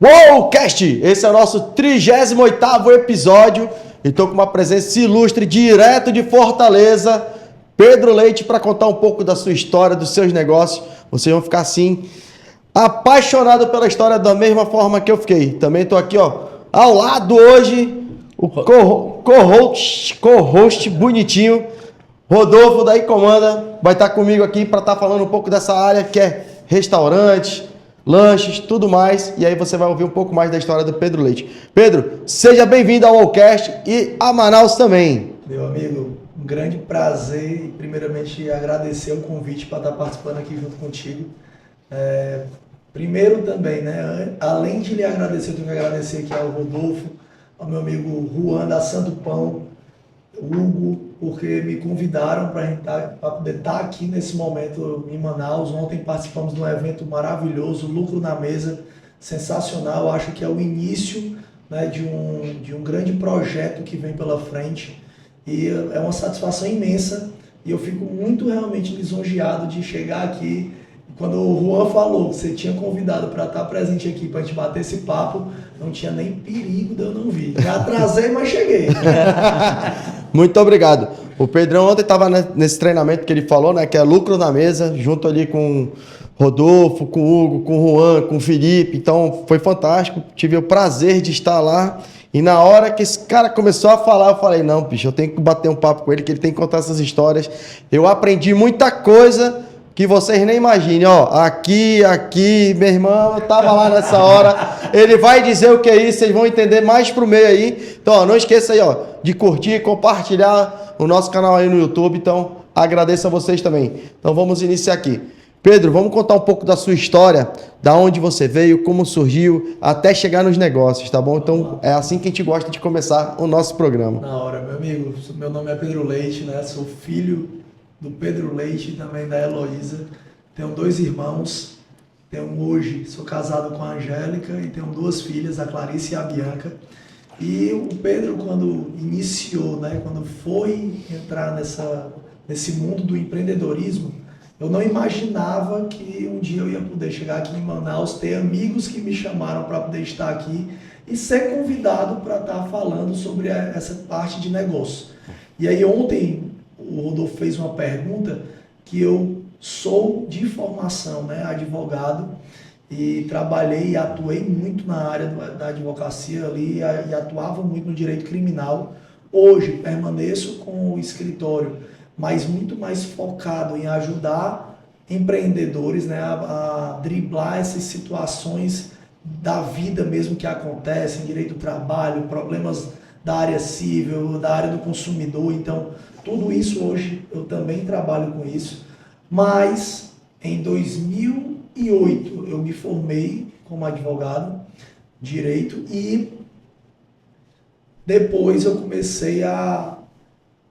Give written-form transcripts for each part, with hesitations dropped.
Wowcast! Esse é o nosso 38º episódio e estou com uma presença ilustre direto de Fortaleza, Pedro Leite, para contar um pouco da sua história, dos seus negócios. Vocês vão ficar assim, apaixonados pela história da mesma forma que eu fiquei. Também estou aqui, ó, ao lado hoje, o co-host bonitinho, Rodolfo da Icomanda, vai estar comigo aqui para estar falando um pouco dessa área que é restaurantes, lanches, tudo mais, e aí você vai ouvir um pouco mais da história do Pedro Leite. Pedro, seja bem-vindo ao Wowcast e a Manaus também. Meu amigo, um grande prazer e primeiramente agradecer o convite para estar participando aqui junto contigo. Primeiro também, né, além de lhe agradecer, eu tenho que agradecer aqui ao Rodolfo, ao meu amigo Juan da Santo Pão, Hugo, porque me convidaram para poder estar aqui nesse momento em Manaus. Ontem participamos de um evento maravilhoso, Lucro na Mesa, sensacional. Acho que é o início, né, de um grande projeto que vem pela frente e é uma satisfação imensa e eu fico muito realmente lisonjeado de chegar aqui. Quando o Juan falou que você tinha convidado para estar presente aqui para a gente bater esse papo, não tinha nem perigo de eu não vir. Já atrasei, mas cheguei. Muito obrigado. O Pedrão ontem estava nesse treinamento que ele falou, né? Que é Lucro na Mesa, junto ali com Rodolfo, com Hugo, com Juan, com Felipe. Então foi fantástico. Tive o prazer de estar lá. E na hora que esse cara começou a falar, eu falei, não, bicho, eu tenho que bater um papo com ele, que ele tem que contar essas histórias. Eu aprendi muita coisa que vocês nem imaginem, ó, aqui, meu irmão, eu tava lá nessa hora, ele vai dizer o que é isso, vocês vão entender mais pro meio aí, então, ó, não esqueça aí, ó, de curtir, compartilhar o nosso canal aí no YouTube, então, agradeço a vocês também. Então, vamos iniciar aqui. Pedro, vamos contar um pouco da sua história, da onde você veio, como surgiu, até chegar nos negócios, tá bom? Então, é assim que a gente gosta de começar o nosso programa. Na hora, meu amigo, meu nome é Pedro Leite, né, sou filho do Pedro Leite e também da Heloísa. Tenho 2 irmãos, sou casado com a Angélica e tenho 2 filhas, a Clarice e a Bianca. E o Pedro, quando iniciou, né, quando foi entrar nesse mundo do empreendedorismo, eu não imaginava que um dia eu ia poder chegar aqui em Manaus, ter amigos que me chamaram para poder estar aqui e ser convidado para estar falando sobre essa parte de negócio. E aí ontem o Rodolfo fez uma pergunta que eu sou de formação, né, advogado, e trabalhei e atuei muito na área da advocacia ali e atuava muito no direito criminal. Hoje permaneço com o escritório, mas muito mais focado em ajudar empreendedores, né, a driblar essas situações da vida mesmo que acontecem, direito do trabalho, problemas da área civil, da área do consumidor. Então, tudo isso hoje eu também trabalho com isso, mas em 2008 eu me formei como advogado, direito, e depois eu comecei a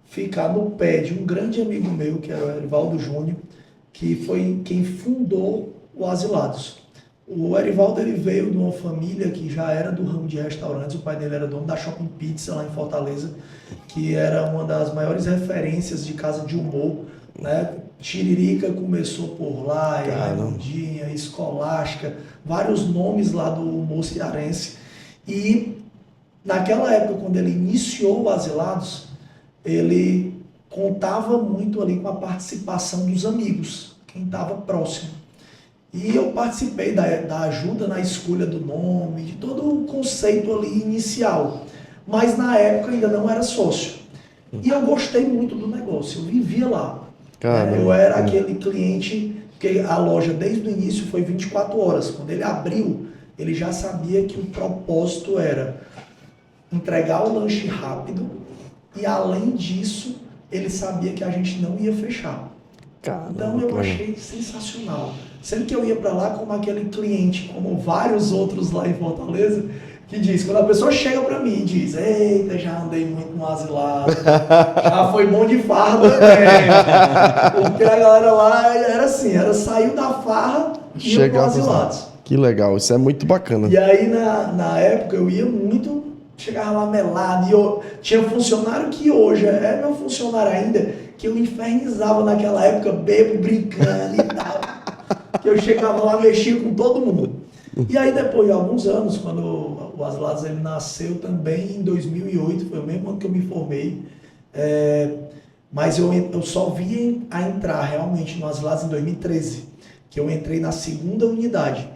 ficar no pé de um grande amigo meu, que era o Erivaldo Júnior, que foi quem fundou o Asilados. O Erivaldo, ele veio de uma família que já era do ramo de restaurantes. O pai dele era dono da Shopping Pizza lá em Fortaleza, que era uma das maiores referências de casa de humor, né? Tiririca começou por lá, Raimundinha, Escolástica, vários nomes lá do humor cearense. E naquela época, quando ele iniciou o Asilados, ele contava muito ali com a participação dos amigos, quem estava próximo. E eu participei da ajuda na escolha do nome, de todo o conceito ali inicial. Mas na época ainda não era sócio. E eu gostei muito do negócio, eu vivia lá. Eu era aquele cliente, porque a loja desde o início foi 24 horas. Quando ele abriu, ele já sabia que o propósito era entregar o lanche rápido e, além disso, ele sabia que a gente não ia fechar. Então eu achei sensacional. Sendo que eu ia para lá como aquele cliente, como vários outros lá em Fortaleza, que diz, quando a pessoa chega para mim e diz, eita, já andei muito no Asilado, já foi bom de farra também. Porque a galera lá era assim, saiu da farra e ia pro Asilados. Que legal, isso é muito bacana. E aí na época eu ia muito, chegava lá melado, e eu tinha funcionário que hoje é meu funcionário ainda, que eu infernizava naquela época, bebo, brincando e tal. Que eu chegava lá, mexia com todo mundo. E aí depois de alguns anos, quando o Asilados ele nasceu também em 2008, foi o mesmo ano que eu me formei, mas eu só vim a entrar realmente no Asilados em 2013, que eu entrei na segunda unidade.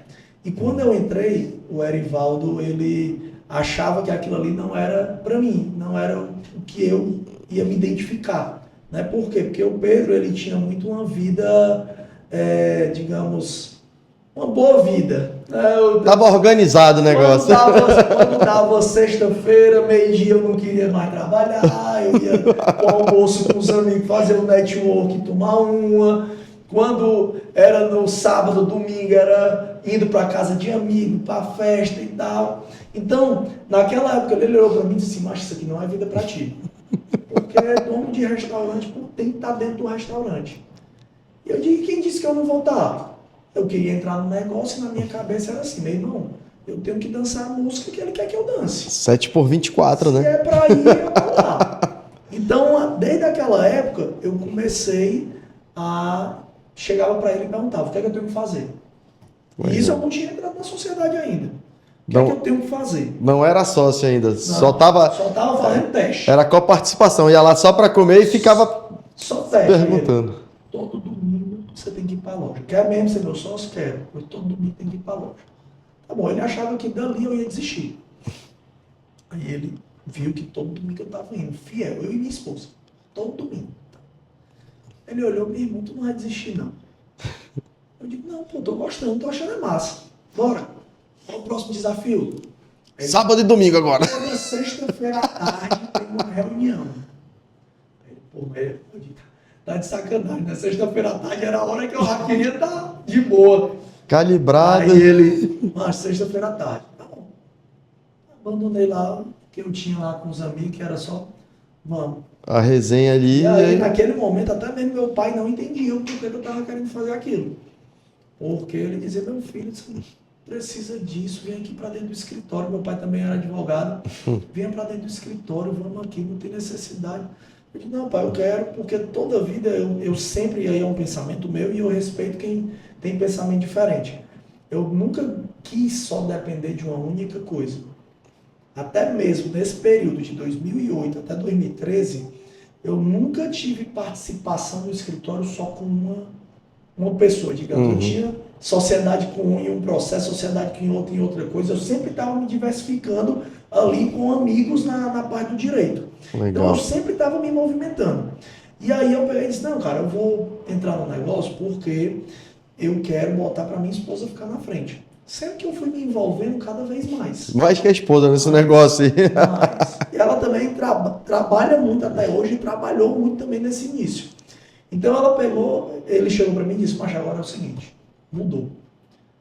E quando eu entrei, o Erivaldo, ele achava que aquilo ali não era para mim, não era o que eu ia me identificar. Né? Por quê? Porque o Pedro, ele tinha muito uma vida, digamos, uma boa vida. Né? Tava organizado o negócio. Quando dava sexta-feira, meio-dia, eu não queria mais trabalhar, eu ia pro almoço com os amigos, fazer um network, tomar uma. Quando era no sábado, domingo, era indo para casa de amigo, para festa e tal. Então, naquela época, ele olhou para mim e disse assim, mas isso aqui não é vida para ti. Porque é dono de restaurante, tem que estar dentro do restaurante. E eu digo, quem disse que eu não vou estar? Eu queria entrar no negócio e na minha cabeça era assim, meu irmão, eu tenho que dançar a música que ele quer que eu dance. 7x24, né? Se é pra ir, eu vou lá. Então, desde aquela época, eu comecei a... Chegava para ele e perguntava, o que é que eu tenho que fazer? E isso eu não tinha entrado na sociedade ainda. O que é que eu tenho que fazer? Não era sócio ainda, Não, só tava fazendo teste. Era coparticipação, ia lá só para comer e ficava só teste, perguntando. Todo domingo você tem que ir para a loja. Quer mesmo ser meu sócio? Quero. Mas todo domingo tem que ir para a loja. Tá bom, ele achava que dali eu ia desistir. Aí ele viu que todo domingo eu estava indo, fiel, eu e minha esposa. Todo domingo. Ele olhou, meu irmão, tu não vai desistir, não. Eu digo, não, pô, tô gostando, tô achando massa. Bora. Qual é o próximo desafio? Sábado e domingo agora. Toda sexta-feira à tarde tem uma reunião. Ele, pô, tá de sacanagem, né? Sexta-feira à tarde era a hora que eu já queria estar de boa. Calibrado. Aí ele, mas sexta-feira à tarde. Tá bom. Abandonei lá o que eu tinha lá com os amigos, que era só, vamos. A resenha ali. E aí, naquele momento, até mesmo meu pai não entendia o porquê que eu estava querendo fazer aquilo. Porque ele dizia, meu filho, você precisa disso, vem aqui para dentro do escritório. Meu pai também era advogado. Venha para dentro do escritório, vamos aqui, não tem necessidade. Eu disse, não, pai, eu quero, porque toda a vida eu sempre, aí é um pensamento meu e eu respeito quem tem pensamento diferente. Eu nunca quis só depender de uma única coisa. Até mesmo nesse período de 2008 até 2013, eu nunca tive participação no escritório só com uma pessoa, digamos. Eu tinha sociedade com um em um processo, sociedade com outro em outra coisa. Eu sempre estava me diversificando ali com amigos na parte do direito. Legal. Então eu sempre estava me movimentando. E aí eu peguei e disse, não, cara, eu vou entrar no negócio porque eu quero botar para minha esposa ficar na frente. Sempre que eu fui me envolvendo cada vez mais. Mais que a esposa nesse negócio aí. Mas, e ela também trabalha muito até hoje e trabalhou muito também nesse início. Então ela pegou, ele chegou para mim e disse, mas agora é o seguinte, mudou.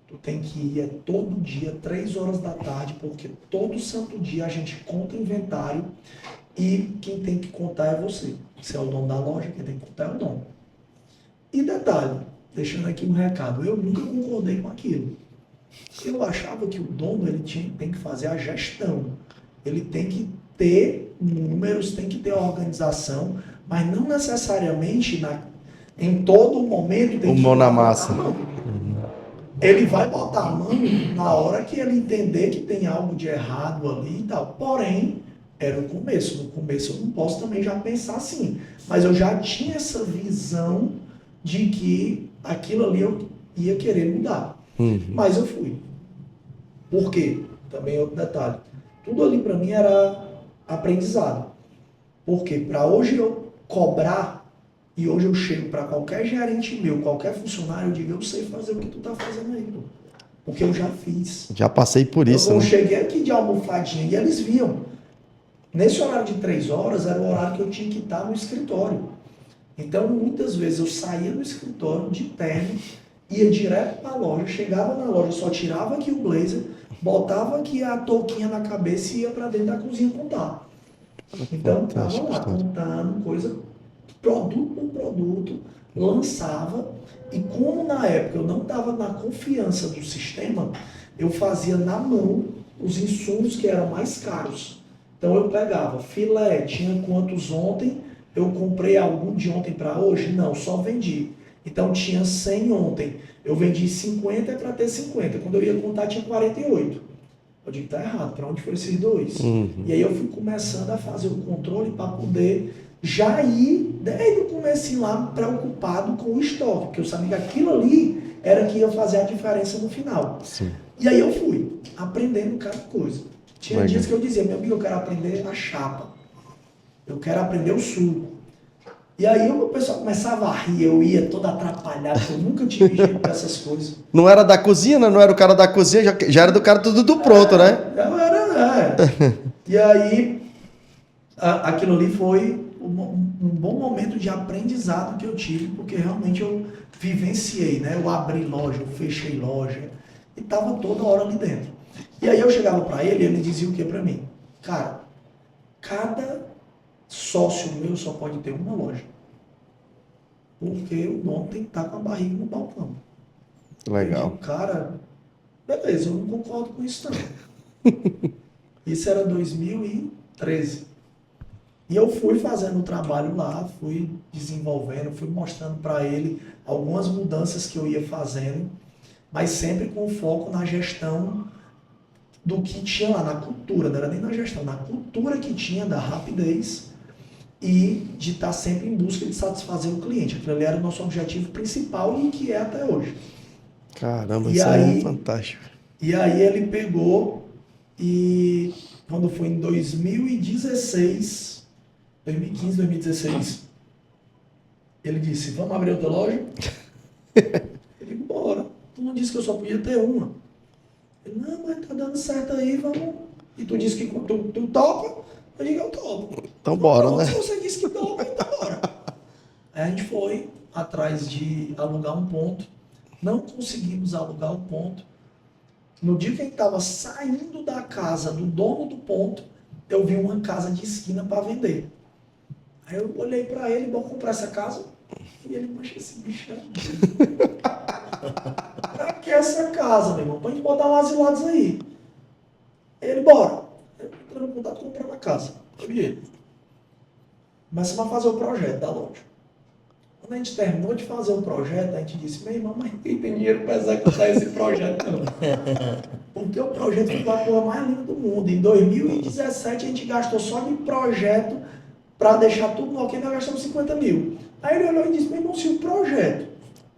Tu tem que ir todo dia, 3 horas da tarde, porque todo santo dia a gente conta inventário e quem tem que contar é você. Você é o dono da loja, quem tem que contar é o dono. E detalhe, deixando aqui um recado, eu nunca concordei com aquilo. Eu achava que o dono tem que fazer a gestão. Ele tem que ter números, tem que ter organização, mas não necessariamente em todo momento tem o que mão na botar massa. a mão. Ele vai botar a mão na hora que ele entender que tem algo de errado ali e tal. Porém, era o começo. No começo eu não posso também já pensar assim. Mas eu já tinha essa visão de que aquilo ali eu ia querer mudar. Mas eu fui. Por quê? Também outro detalhe. Tudo ali para mim era aprendizado. Porque para hoje eu cobrar, e hoje eu chego para qualquer gerente meu, qualquer funcionário, eu digo, eu sei fazer o que tu tá fazendo aí, pô. Porque eu já fiz. Já passei por isso, eu né? cheguei aqui de almofadinha e eles viam. Nesse horário de 3 horas era o horário que eu tinha que estar no escritório. Então, muitas vezes eu saía do escritório de terno, ia direto para a loja, chegava na loja, só tirava aqui o blazer, botava aqui a touquinha na cabeça e ia para dentro da cozinha contar. Então, estava lá contando coisa, produto por produto, lançava, e como na época eu não estava na confiança do sistema, eu fazia na mão os insumos que eram mais caros. Então eu pegava filé, tinha quantos ontem, eu comprei algum de ontem para hoje? Não, só vendi. Então tinha 100 ontem. Eu vendi 50 para ter 50. Quando eu ia contar, tinha 48. Eu digo, tá errado, para onde foram esses dois? E aí eu fui começando a fazer o controle para poder já ir, desde o começo lá, preocupado com o estoque, porque eu sabia que aquilo ali era que ia fazer a diferença no final. Sim. E aí eu fui aprendendo cada coisa. Tinha Legal. dias que eu dizia, meu amigo, eu quero aprender a chapa. Eu quero aprender o suco. E aí o pessoal começava a rir, eu ia todo atrapalhado, porque eu nunca tive jeito para essas coisas. Não era da cozinha, né? Não era o cara da cozinha, já era do cara tudo do pronto, né? Eu era. E aí, aquilo ali foi um bom momento de aprendizado que eu tive, porque realmente eu vivenciei, né? Eu abri loja, eu fechei loja, e tava toda hora ali dentro. E aí eu chegava para ele e ele dizia o que para mim? Cara, cada sócio meu só pode ter uma loja. Porque o dono tem que estar com a barriga no balcão. Legal. Eu digo, cara, beleza, eu não concordo com isso não. Isso era 2013. E eu fui fazendo o trabalho lá, fui desenvolvendo, fui mostrando para ele algumas mudanças que eu ia fazendo, mas sempre com foco na gestão do que tinha lá, na cultura, não era nem na gestão, na cultura que tinha da rapidez e de estar sempre em busca de satisfazer o cliente. Aquilo ali era o nosso objetivo principal e que é até hoje. Caramba, E isso aí, é fantástico. E aí ele pegou e quando foi em 2016, 2015, 2016, ele disse, vamos abrir outra loja? Eu digo, bora. Tu não disse que eu só podia ter uma. Ele, não, mas tá dando certo aí, vamos. E tu disse que tu topa? Eu digo, eu topo. Então bora, Pronto, né? se você disse que topa, então bora. Aí a gente foi atrás de alugar um ponto. Não conseguimos alugar o ponto. No dia que a gente estava saindo da casa do dono do ponto, eu vi uma casa de esquina para vender. Aí eu olhei para ele, vamos comprar essa casa? E ele, mas esse bicho é pra que essa casa, meu irmão? Pra gente botar lá asilados aí. Ele, bora. Eu entrando em contato, comprando a casa. Eu vi ele. Começamos a fazer o projeto da loja. Quando a gente terminou de fazer o projeto, a gente disse, meu irmão, mas ninguém tem dinheiro para executar esse projeto, não. Porque o projeto ficou a coisa mais linda do mundo. Em 2017, a gente gastou só de projeto para deixar tudo no ok, nós gastamos 50 mil. Aí ele olhou e disse, meu irmão, se o projeto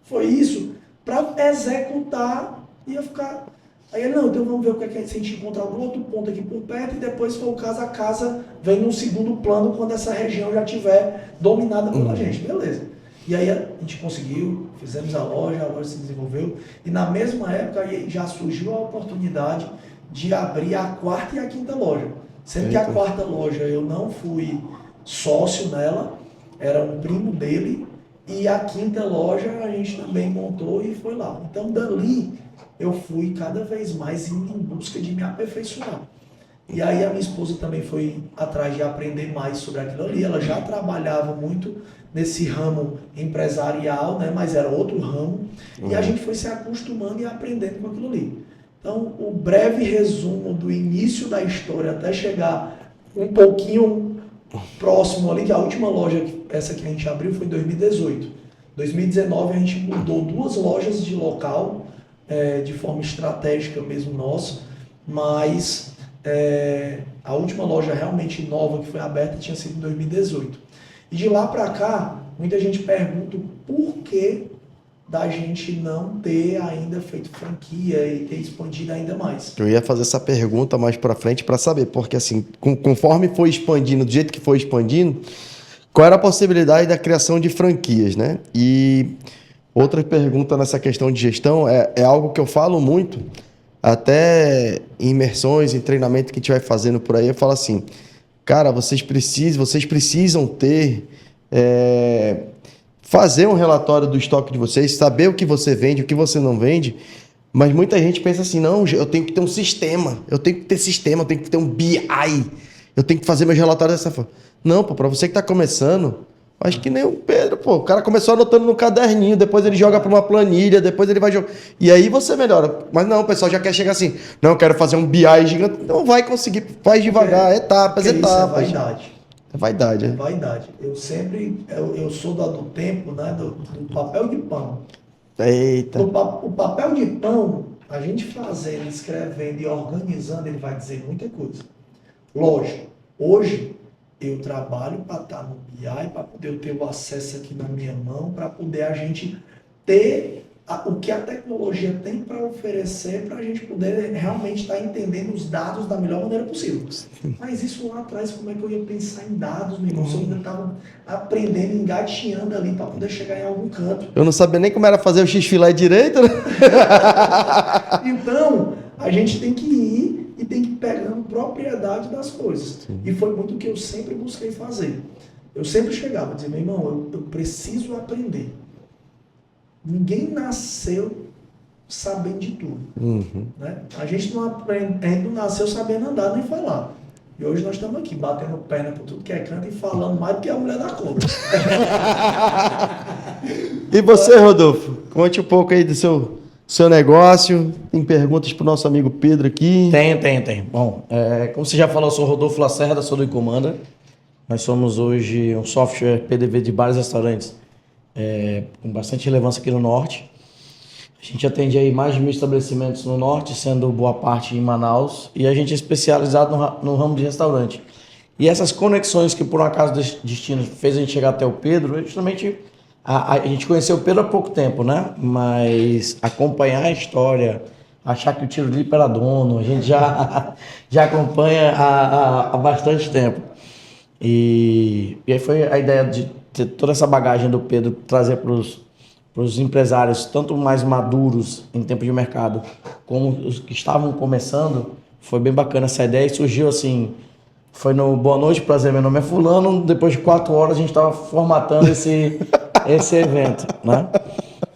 foi isso, para executar, ia ficar... Aí ele, não, então vamos ver o que é que a gente encontrar algum outro ponto aqui por perto e depois, se for o caso, a casa vem num segundo plano quando essa região já estiver dominada pela gente. Beleza. E aí a gente conseguiu, fizemos a loja se desenvolveu. E na mesma época aí já surgiu a oportunidade de abrir a quarta e a quinta loja. Sendo que a quarta loja eu não fui sócio nela, era um primo dele. E a quinta loja a gente também montou e foi lá. Então dali eu fui cada vez mais indo em busca de me aperfeiçoar. E aí a minha esposa também foi atrás de aprender mais sobre aquilo ali. Ela já trabalhava muito nesse ramo empresarial, né? Mas era outro ramo. E a gente foi se acostumando e aprendendo com aquilo ali. Então, o breve resumo do início da história até chegar um pouquinho próximo ali, que a última loja, essa que a gente abriu, foi em 2018. 2019 a gente mudou 2 lojas de local, de forma estratégica mesmo nossa, mas a última loja realmente nova que foi aberta tinha sido em 2018. E de lá para cá, muita gente pergunta o porquê da gente não ter ainda feito franquia e ter expandido ainda mais. Eu ia fazer essa pergunta mais para frente para saber, porque assim, conforme foi expandindo, do jeito que foi expandindo, qual era a possibilidade da criação de franquias, né? E outra pergunta nessa questão de gestão é algo que eu falo muito, até em imersões, em treinamento que a gente vai fazendo por aí, eu falo assim, cara, vocês precisam ter, fazer um relatório do estoque de vocês, saber o que você vende, o que você não vende, mas muita gente pensa assim, não, eu tenho que ter um sistema, eu tenho que ter um BI, eu tenho que fazer meus relatórios dessa forma. Não, pô, para você que está começando, acho que nem o Pedro, pô, o cara começou anotando no caderninho, depois ele joga para uma planilha, depois ele vai jogar, e aí você melhora. Mas não, o pessoal já quer chegar assim, não, eu quero fazer um BI gigante, não vai conseguir, faz devagar, etapas. Isso é vaidade. É vaidade, É né? vaidade. Eu sou do tempo, né, do papel de pão. Eita. O papel de pão, a gente fazendo, escrevendo e organizando, ele vai dizer muita coisa. Lógico, hoje eu trabalho para estar no BI, para poder eu ter o acesso aqui na minha mão, para poder a gente ter o que a tecnologia tem para oferecer, para a gente poder realmente estar entendendo os dados da melhor maneira possível. Mas isso lá atrás, como é que eu ia pensar em dados, meu irmão? Se eu ainda estava aprendendo, engatinhando ali para poder chegar em algum canto. Eu não sabia nem como era fazer o X-Filé direito, né? Então, a gente tem que ir e tem que ir pegando propriedade das coisas. E foi muito o que eu sempre busquei fazer. Eu sempre chegava e dizia, meu irmão, eu preciso aprender. Ninguém nasceu sabendo de tudo. Né? A gente não nasceu sabendo andar nem falar. E hoje nós estamos aqui, batendo perna por tudo que é canto e falando mais do que a mulher da cobra. E você, Rodolfo? Conte um pouco aí do seu negócio. Tem perguntas para o nosso amigo Pedro aqui. Tem. Bom, como você já falou, eu sou Rodolfo Lacerda, sou do Icomanda. Nós somos hoje um software PDV de bares e restaurantes com bastante relevância aqui no Norte. A gente atende aí mais de 1.000 estabelecimentos no Norte, sendo boa parte em Manaus. E a gente é especializado no ramo de restaurante. E essas conexões que por um acaso do destino fez a gente chegar até o Pedro, justamente a gente conheceu o Pedro há pouco tempo, né? Mas acompanhar a história, achar que o Tiro Lipa era dono, a gente já acompanha há bastante tempo. E aí foi a ideia de ter toda essa bagagem do Pedro trazer para os empresários, tanto mais maduros em tempo de mercado, como os que estavam começando. Foi bem bacana essa ideia e surgiu assim, foi no Boa Noite, Prazer, meu nome é fulano, depois de 4 horas a gente estava formatando esse evento, né?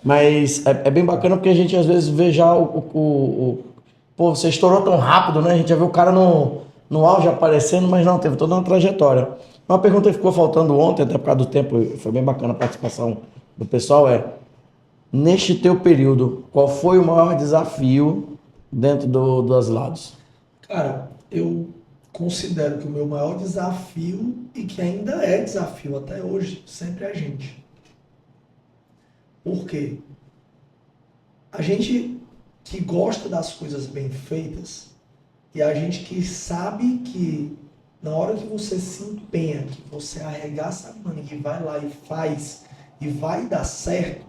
Mas é bem bacana porque a gente às vezes vê já pô, você estourou tão rápido, né? A gente já viu o cara no auge aparecendo, mas não, teve toda uma trajetória. Uma pergunta que ficou faltando ontem, até por causa do tempo, foi bem bacana a participação do pessoal, neste teu período, qual foi o maior desafio dentro do Asilados? Cara, eu considero que o meu maior desafio, e que ainda é desafio até hoje, sempre é a gente. Por quê? A gente que gosta das coisas bem feitas e a gente que sabe que na hora que você se empenha, que você arregaça a manga e vai lá e faz e vai dar certo,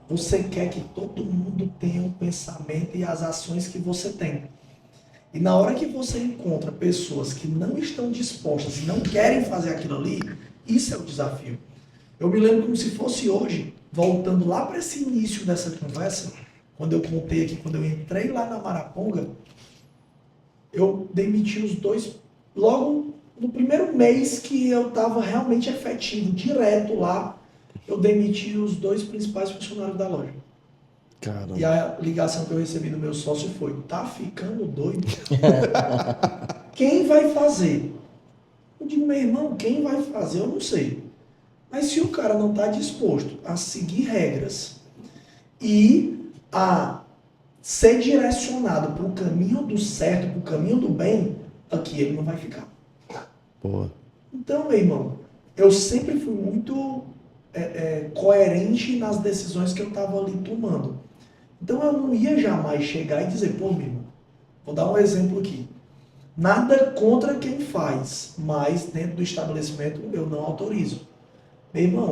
você quer que todo mundo tenha o pensamento e as ações que você tem. E na hora que você encontra pessoas que não estão dispostas e não querem fazer aquilo ali, isso é o desafio. Eu me lembro como se fosse hoje, voltando lá para esse início dessa conversa, quando eu contei aqui, quando eu entrei lá na Maraponga, eu demiti os 2, logo no primeiro mês que eu estava realmente efetivo, direto lá, eu demiti os 2 principais funcionários da loja. Caramba. E a ligação que eu recebi do meu sócio foi, tá ficando doido? Quem vai fazer? Eu digo, meu irmão, quem vai fazer eu não sei. Mas se o cara não está disposto a seguir regras e a ser direcionado para o caminho do certo, para o caminho do bem, aqui ele não vai ficar. Boa. Então, meu irmão, eu sempre fui muito coerente nas decisões que eu estava ali tomando. Então eu não ia jamais chegar e dizer, pô, meu irmão, vou dar um exemplo aqui. Nada contra quem faz, mas dentro do estabelecimento eu não autorizo. Meu irmão,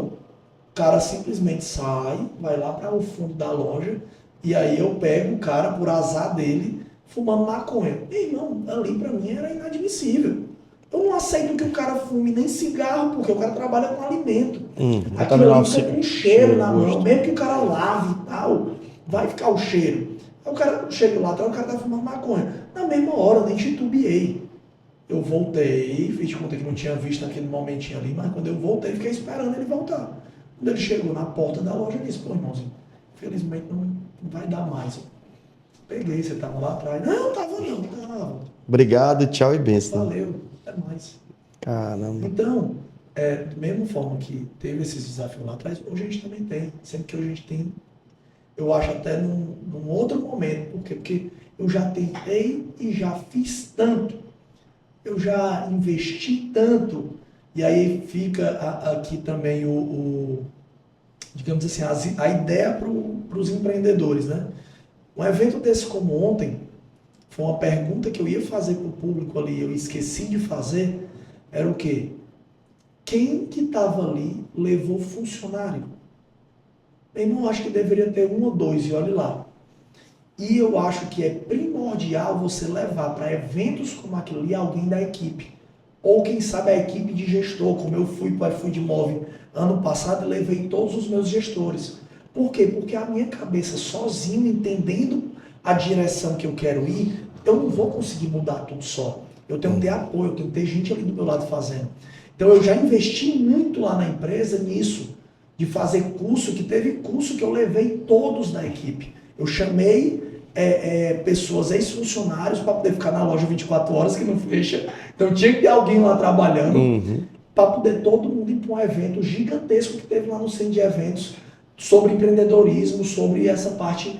o cara simplesmente sai, vai lá para o fundo da loja, e aí eu pego o cara, por azar dele, fumando maconha. Meu irmão, ali para mim era inadmissível. Eu não aceito que o cara fume nem cigarro, porque o cara trabalha com alimento. Aquilo ali fica com cheiro na mão, mesmo que o cara lave e tal, vai ficar o cheiro. Aí o cara chega lá atrás, o cara tá fumando maconha. Na mesma hora, eu nem titubeei. Eu voltei, fiz de conta que não tinha visto naquele momentinho ali, mas quando eu voltei, fiquei esperando ele voltar. Quando ele chegou na porta da loja, ele disse, pô, irmãozinho, infelizmente não vai dar mais. Peguei, você tava lá atrás. Não, tava não. Obrigado, tchau e benção. Valeu, até mais. Caramba. Então, da mesma forma que teve esses desafios lá atrás, hoje a gente também tem. Sempre que hoje a gente tem, eu acho até num outro momento. Por quê? Porque eu já tentei e já fiz tanto. Eu já investi tanto E aí fica aqui também digamos assim, a ideia para os empreendedores, né? Um evento desse como ontem, foi uma pergunta que eu ia fazer para o público ali, eu esqueci de fazer, era o quê? Quem que estava ali levou funcionário? Eu não acho que deveria ter um ou dois, e olhe lá. E eu acho que é primordial você levar para eventos como aquele ali alguém da equipe. Ou quem sabe a equipe de gestor, como eu fui para o iFood Move ano passado e levei todos os meus gestores. Por quê? Porque a minha cabeça sozinho, entendendo a direção que eu quero ir, eu não vou conseguir mudar tudo só. Eu tenho que ter apoio, eu tenho que ter gente ali do meu lado fazendo. Então eu já investi muito lá na empresa nisso, de fazer curso, que teve curso que eu levei todos da equipe. Eu chamei pessoas, ex-funcionários, para poder ficar na loja 24 horas, que não fecha. Então tinha que ter alguém lá trabalhando, para poder todo mundo ir para um evento gigantesco que teve lá no centro de eventos, sobre empreendedorismo, sobre essa parte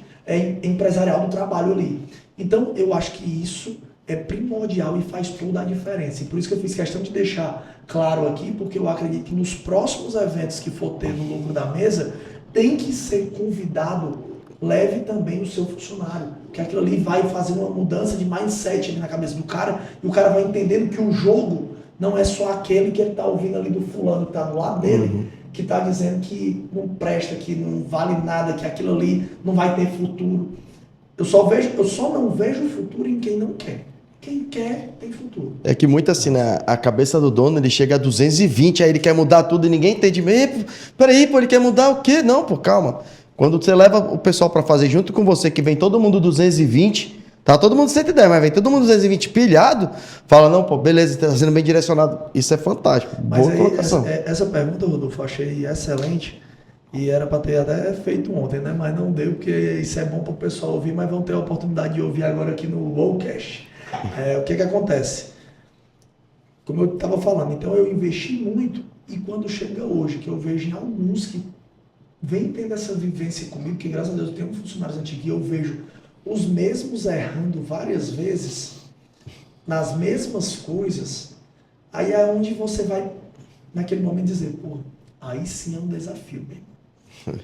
empresarial do trabalho ali. Então eu acho que isso é primordial e faz toda a diferença. E por isso que eu fiz questão de deixar claro aqui, porque eu acredito que nos próximos eventos que for ter no Lucro da Mesa, tem que ser convidado, leve também o seu funcionário, porque aquilo ali vai fazer uma mudança de mindset ali na cabeça do cara, e o cara vai entendendo que o jogo não é só aquele que ele está ouvindo ali do fulano que está do lado dele, que está dizendo que não presta, que não vale nada, que aquilo ali não vai ter futuro. Eu só não vejo futuro em quem não quer. Quem quer tem futuro. É que muito assim, né? A cabeça do dono, ele chega a 220, aí ele quer mudar tudo e ninguém entende. Peraí, pô, ele quer mudar o quê? Não, pô, calma. Quando você leva o pessoal para fazer junto com você, que vem todo mundo 220, tá todo mundo 110, mas vem todo mundo 220 pilhado, fala, não, pô, beleza, tá sendo bem direcionado. Isso é fantástico. Mas Boa aí, colocação. essa pergunta, Rodolfo, eu achei excelente. E era para ter até feito ontem, né? Mas não deu, porque isso é bom para o pessoal ouvir, mas vão ter a oportunidade de ouvir agora aqui no Wowcast. O que acontece? Como eu estava falando, então eu investi muito, e quando chega hoje, que eu vejo em alguns que vem tendo essa vivência comigo, que graças a Deus eu tenho funcionários antigos e eu vejo os mesmos errando várias vezes, nas mesmas coisas, aí é onde você vai, naquele momento, dizer, pô, aí sim é um desafio, mesmo.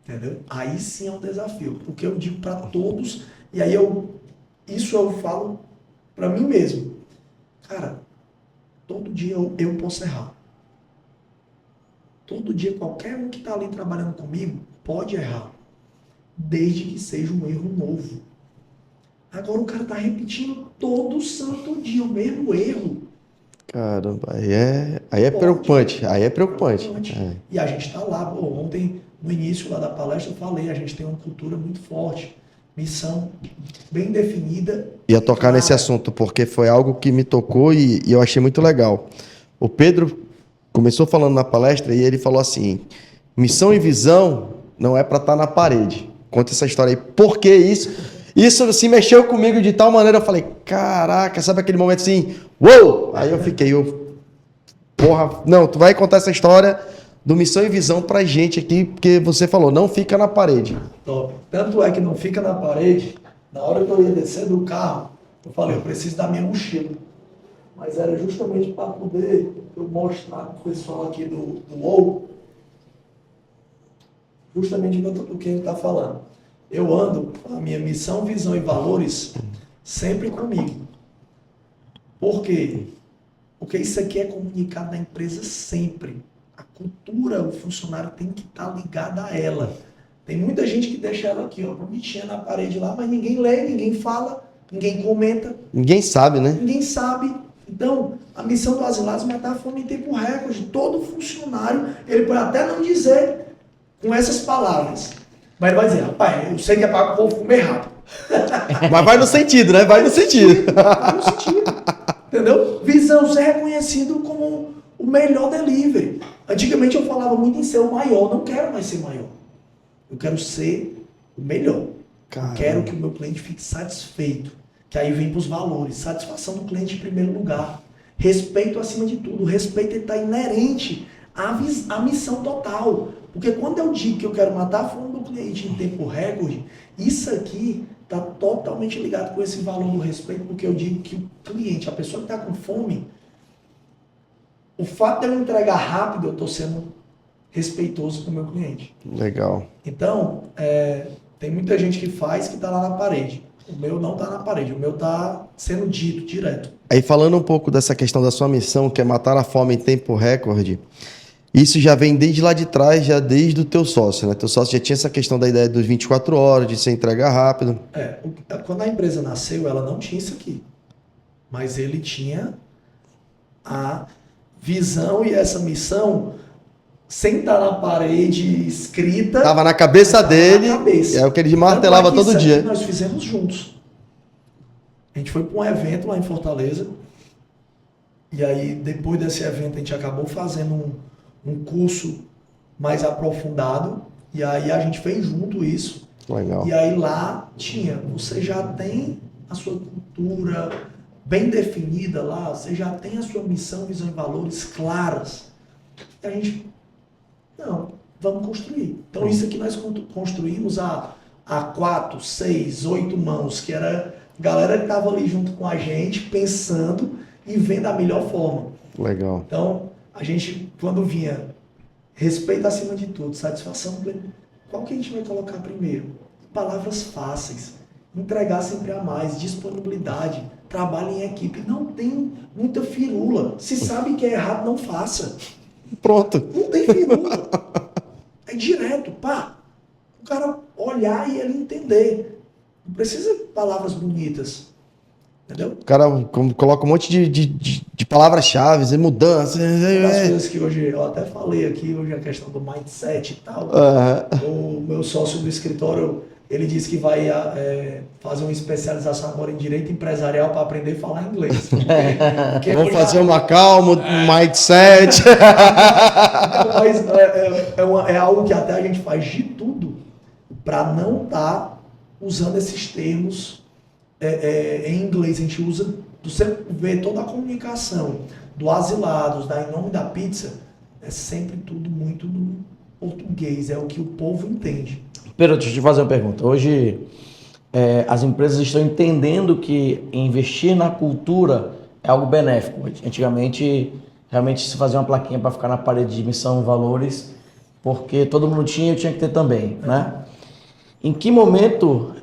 Entendeu? Aí sim é um desafio, porque eu digo para todos, e aí isso eu falo para mim mesmo. Cara, todo dia eu posso errar. Todo dia qualquer um que está ali trabalhando comigo pode errar, desde que seja um erro novo. Agora o cara está repetindo todo santo dia o mesmo erro. Caramba, aí é preocupante. Aí é preocupante. É. E a gente está lá, pô, ontem, no início lá da palestra, eu falei, a gente tem uma cultura muito forte, missão bem definida. Ia tocar nesse assunto, porque foi algo que me tocou e eu achei muito legal. O Pedro começou falando na palestra e ele falou assim, missão e visão não é para estar na parede. Conta essa história aí. Por que isso? Isso assim mexeu comigo de tal maneira, eu falei, caraca, sabe aquele momento assim, uou! Aí eu fiquei, porra, não, tu vai contar essa história do missão e visão pra gente aqui, porque você falou, não fica na parede. Top. Tanto é que não fica na parede, na hora que eu ia descer do carro, eu falei, eu preciso da minha mochila. Mas era justamente para poder eu mostrar para o pessoal aqui do UOL, justamente o que a gente está falando. Eu ando com a minha missão, visão e valores sempre comigo. Por quê? Porque isso aqui é comunicado na empresa sempre. A cultura, o funcionário tem que estar ligado a ela. Tem muita gente que deixa ela aqui, ó, bonitinha na parede lá, mas ninguém lê, ninguém fala, ninguém comenta. Ninguém sabe, né? Ninguém sabe. Então, a missão do Asilados é matar a fome em tempo recorde. Todo funcionário, ele pode até não dizer com essas palavras, mas ele vai dizer, rapaz, eu sei que é para o povo comer rápido. Mas vai no sentido, né? Vai no sentido. Vai no sentido. Entendeu? Visão, ser reconhecido como o melhor delivery. Antigamente eu falava muito em ser o maior. Não quero mais ser maior. Eu quero ser o melhor. Eu quero que o meu cliente fique satisfeito. Que aí vem para os valores. Satisfação do cliente em primeiro lugar. Respeito acima de tudo. O respeito está inerente à missão total. Porque quando eu digo que eu quero matar a fome do cliente em tempo recorde, isso aqui está totalmente ligado com esse valor do respeito, porque eu digo que o cliente, a pessoa que está com fome, o fato de eu entregar rápido, eu estou sendo respeitoso com o meu cliente. Legal. Então, tem muita gente que faz que está lá na parede. O meu não está na parede, o meu está sendo dito direto. Aí falando um pouco dessa questão da sua missão, que é matar a fome em tempo recorde, isso já vem desde lá de trás, já desde o teu sócio, né? Teu sócio já tinha essa questão da ideia dos 24 horas, de se entregar rápido. Quando a empresa nasceu, ela não tinha isso aqui. Mas ele tinha a visão e essa missão sem estar na parede escrita. Tava na cabeça dele, na cabeça. é o que ele martelava todo dia. Nós fizemos juntos. A gente foi para um evento lá em Fortaleza. E aí, depois desse evento, a gente acabou fazendo um curso mais aprofundado. E aí a gente fez junto isso. Legal. E aí lá você já tem a sua cultura bem definida lá, você já tem a sua missão, visão e valores claras. E a gente, não, vamos construir. Então isso aqui nós construímos a 4, 6, 8 mãos, que era a galera que estava ali junto com a gente, pensando e vendo a melhor forma. Legal. Então, a gente, quando vinha respeito acima de tudo, satisfação, qual que a gente vai colocar primeiro? Palavras fáceis, entregar sempre a mais, disponibilidade, trabalho em equipe. Não tem muita firula. Se sabe que é errado, não faça. Pronto. Não tem firula. É direto, pá. O cara olhar e ele entender. Não precisa de palavras bonitas. Entendeu? O cara coloca um monte de palavras-chave, mudança. Uma das coisas que hoje, eu até falei aqui, hoje a questão do mindset e tal. O meu sócio do escritório, ele disse que vai fazer uma especialização agora em direito empresarial para aprender a falar inglês. Vamos fazer uma calma, mindset. Mas é algo que até a gente faz de tudo para não estar usando esses termos em inglês. A gente usa, você vê toda a comunicação do Asilados, da Em Nome da Pizza, é sempre tudo muito no português, é o que o povo entende. Pedro, deixa eu te fazer uma pergunta. Hoje, as empresas estão entendendo que investir na cultura é algo benéfico. Antigamente, realmente se fazia uma plaquinha para ficar na parede de missão e valores, porque todo mundo tinha e eu tinha que ter também, né? Em que momento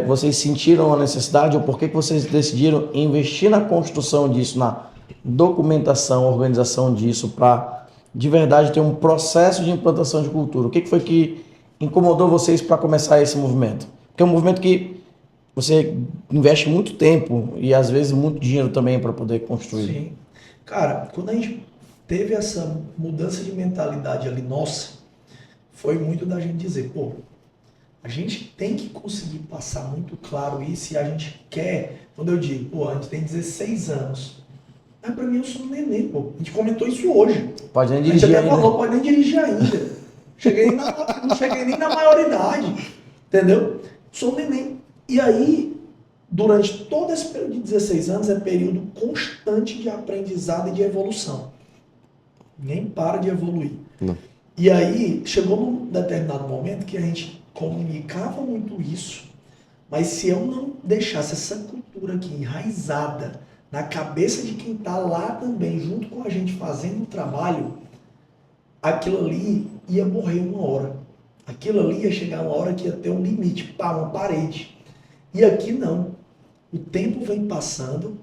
vocês sentiram a necessidade ou por que vocês decidiram investir na construção disso, na documentação, organização disso, para de verdade ter um processo de implantação de cultura? O que foi que incomodou vocês para começar esse movimento? Porque é um movimento que você investe muito tempo e às vezes muito dinheiro também para poder construir. Sim. Cara, quando a gente teve essa mudança de mentalidade ali nossa, foi muito da gente dizer, pô, a gente tem que conseguir passar muito claro isso e a gente quer, quando eu digo, pô, a gente tem 16 anos, mas pra mim eu sou um neném, pô. A gente comentou isso hoje. Pode nem dirigir ainda. A gente até ainda. falou, pode nem dirigir ainda. Não cheguei nem na maioridade, entendeu? Sou um neném. E aí, durante todo esse período de 16 anos, é período constante de aprendizado e de evolução. Nem para de evoluir. Não. E aí, chegou num determinado momento que a gente comunicava muito isso, mas se eu não deixasse essa cultura aqui enraizada na cabeça de quem está lá também, junto com a gente fazendo o trabalho, aquilo ali ia morrer uma hora. Aquilo ali ia chegar uma hora que ia ter um limite, uma parede. E aqui não. O tempo vem passando,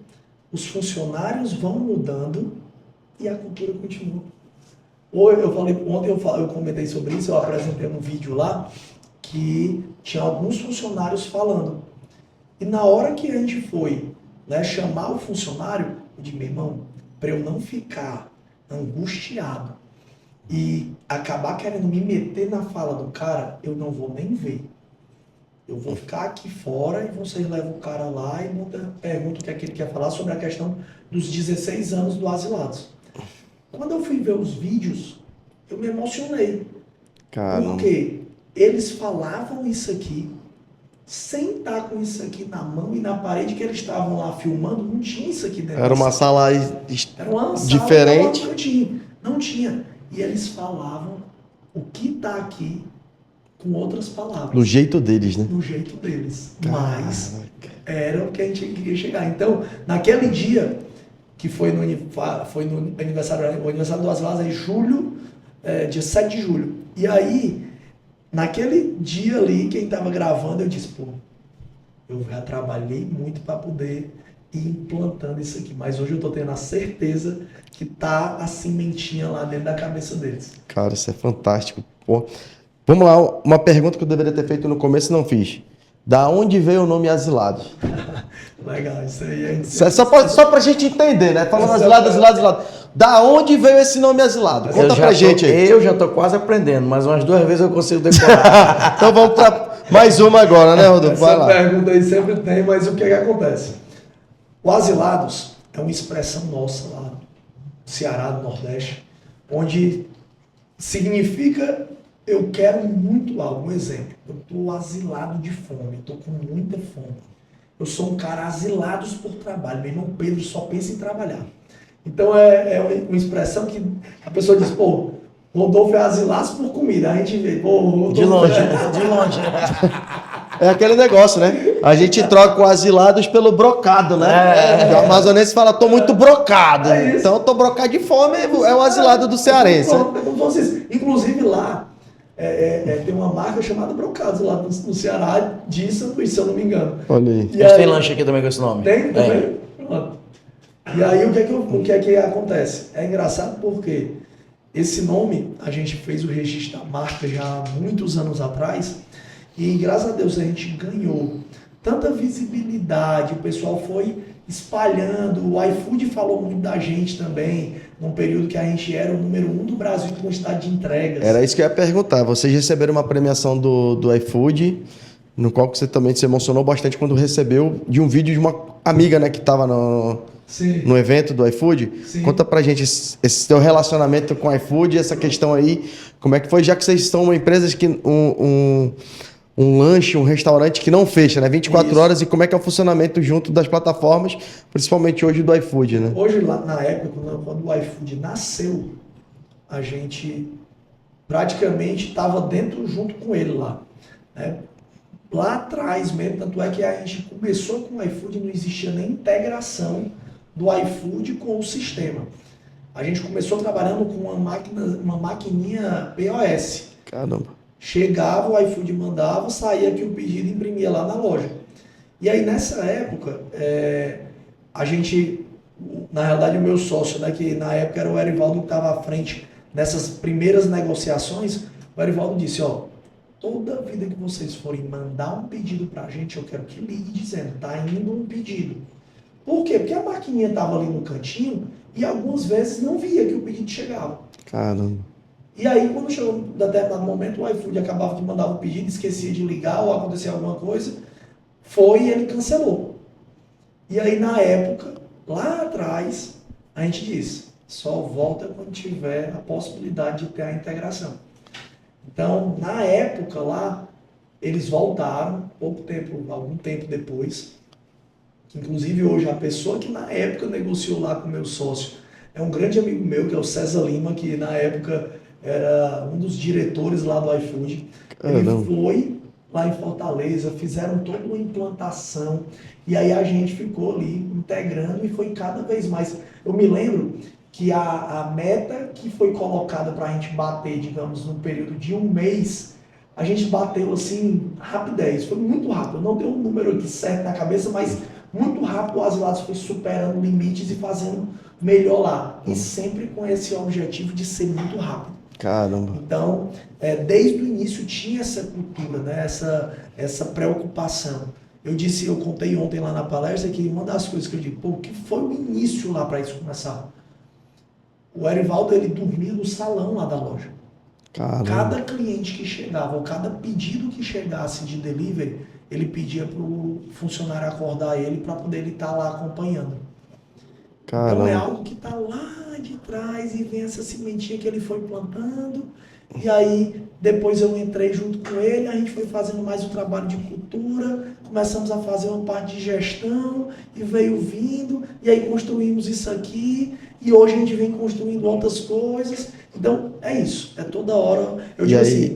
os funcionários vão mudando e a cultura continua. Ontem eu comentei sobre isso, eu apresentei um vídeo lá, que tinha alguns funcionários falando. E na hora que a gente foi chamar o funcionário, eu disse, meu irmão, para eu não ficar angustiado e acabar querendo me meter na fala do cara, eu não vou nem ver. Eu vou ficar aqui fora e vocês levam o cara lá e perguntam o que é que ele quer falar sobre a questão dos 16 anos do Asilados. Quando eu fui ver os vídeos, eu me emocionei. Caramba. Por quê? Eles falavam isso aqui, sem estar com isso aqui na mão e na parede que eles estavam lá filmando, não tinha isso aqui dentro. Era uma sala Era uma diferente. Sala, não tinha. E eles falavam o que está aqui com outras palavras. Do jeito deles, né? Do jeito deles. Caraca. Mas era o que a gente queria chegar. Então, naquele dia, que foi no aniversário, o aniversário do Asilados é julho, dia 7 de julho. E aí, naquele dia ali, quem estava gravando, eu disse, pô, eu já trabalhei muito para poder ir implantando isso aqui, mas hoje eu tô tendo a certeza que tá a cimentinha lá dentro da cabeça deles. Cara, isso é fantástico. Pô. Vamos lá, uma pergunta que eu deveria ter feito no começo e não fiz. Da onde veio o nome Asilados? Legal, isso aí é... Só pra gente entender, né? Falando Asilados. Da onde veio esse nome Asilado? Conta pra gente aí. Eu já tô quase aprendendo, mas umas 2 vezes eu consigo decorar. Então vamos pra mais uma agora, né, Rodolfo? Vai lá. Essa pergunta aí sempre tem, mas o que acontece? O Asilados é uma expressão nossa lá no Ceará, do Nordeste, onde significa eu quero muito algo. Um exemplo, eu estou asilado de fome, estou com muita fome. Eu sou um cara asilados por trabalho. Meu irmão Pedro só pensa em trabalhar. Então é uma expressão que a pessoa diz, pô, Rodolfo é asilados por comida. A gente vê, pô, Rodolfo... De longe. É aquele negócio, né? A gente troca o asilados pelo brocado, né? O amazonense fala, tô muito brocado. Então, tô brocado de fome, é o asilado do cearense. Inclusive lá, tem uma marca chamada Brocados lá no Ceará, de São Luís, se eu não me engano. Olha aí. A gente tem lanche aqui também com esse nome. Tem também? Pronto. E aí, o que é que acontece? É engraçado porque esse nome, a gente fez o registro da marca já há muitos anos atrás, e graças a Deus a gente ganhou tanta visibilidade, o pessoal foi espalhando, o iFood falou muito da gente também, num período que a gente era o número 1 do Brasil em quantidade de entregas. Era isso que eu ia perguntar. Vocês receberam uma premiação do iFood, no qual você também se emocionou bastante quando recebeu, de um vídeo de uma amiga, né, que estava no evento do iFood. Sim. Conta pra gente esse teu relacionamento com o iFood, essa questão aí, como é que foi, já que vocês são uma empresa que um lanche, um restaurante que não fecha, né? 24 horas, e como é que é o funcionamento junto das plataformas, principalmente hoje do iFood, né? Hoje, lá na época, quando o iFood nasceu, a gente praticamente estava dentro junto com ele lá, né? Lá atrás mesmo, tanto é que a gente começou com o iFood, não existia nem integração do iFood com o sistema. A gente começou trabalhando com uma maquininha POS. Caramba. Chegava, o iFood mandava, saía aqui o pedido e imprimia lá na loja. E aí nessa época, a gente, na realidade o meu sócio, né, que na época era o Erivaldo que estava à frente nessas primeiras negociações, o Erivaldo disse, ó, toda vida que vocês forem mandar um pedido pra gente, eu quero que ligue dizendo, tá indo um pedido. Por quê? Porque a maquininha estava ali no cantinho e algumas vezes não via que o pedido chegava. Caramba. E aí, quando chegou em determinado momento, o iFood acabava de mandar o pedido, esquecia de ligar ou acontecia alguma coisa, foi e ele cancelou. E aí, na época, lá atrás, a gente disse, só volta quando tiver a possibilidade de ter a integração. Então, na época lá, eles voltaram, algum tempo depois, que inclusive hoje a pessoa que na época negociou lá com o meu sócio é um grande amigo meu, que é o César Lima, que na época era um dos diretores lá do iFood. Ele foi lá em Fortaleza, fizeram toda uma implantação, e aí a gente ficou ali integrando e foi cada vez mais. Eu me lembro que a meta que foi colocada para a gente bater, digamos, num período de 1 mês, a gente bateu assim, rapidez, foi muito rápido. Eu não tenho um número aqui certo na cabeça, mas muito rápido o Asilados foi superando limites e fazendo melhor lá. E sempre com esse objetivo de ser muito rápido. Caramba. Então, desde o início tinha essa cultura, né? essa preocupação. Eu contei ontem lá na palestra que uma das coisas que eu digo, o que foi o início lá para isso começar? O Erivaldo, ele dormia no salão lá da loja. Caramba. Cada cliente que chegava, ou cada pedido que chegasse de delivery, ele pedia para o funcionário acordar ele para poder ele estar lá acompanhando. Caramba. Então é algo que está lá de trás e vem essa sementinha que ele foi plantando. E aí depois eu entrei junto com ele, a gente foi fazendo mais um trabalho de cultura, começamos a fazer uma parte de gestão e veio vindo, e aí construímos isso aqui, e hoje a gente vem construindo outras coisas. Então é isso, é toda hora.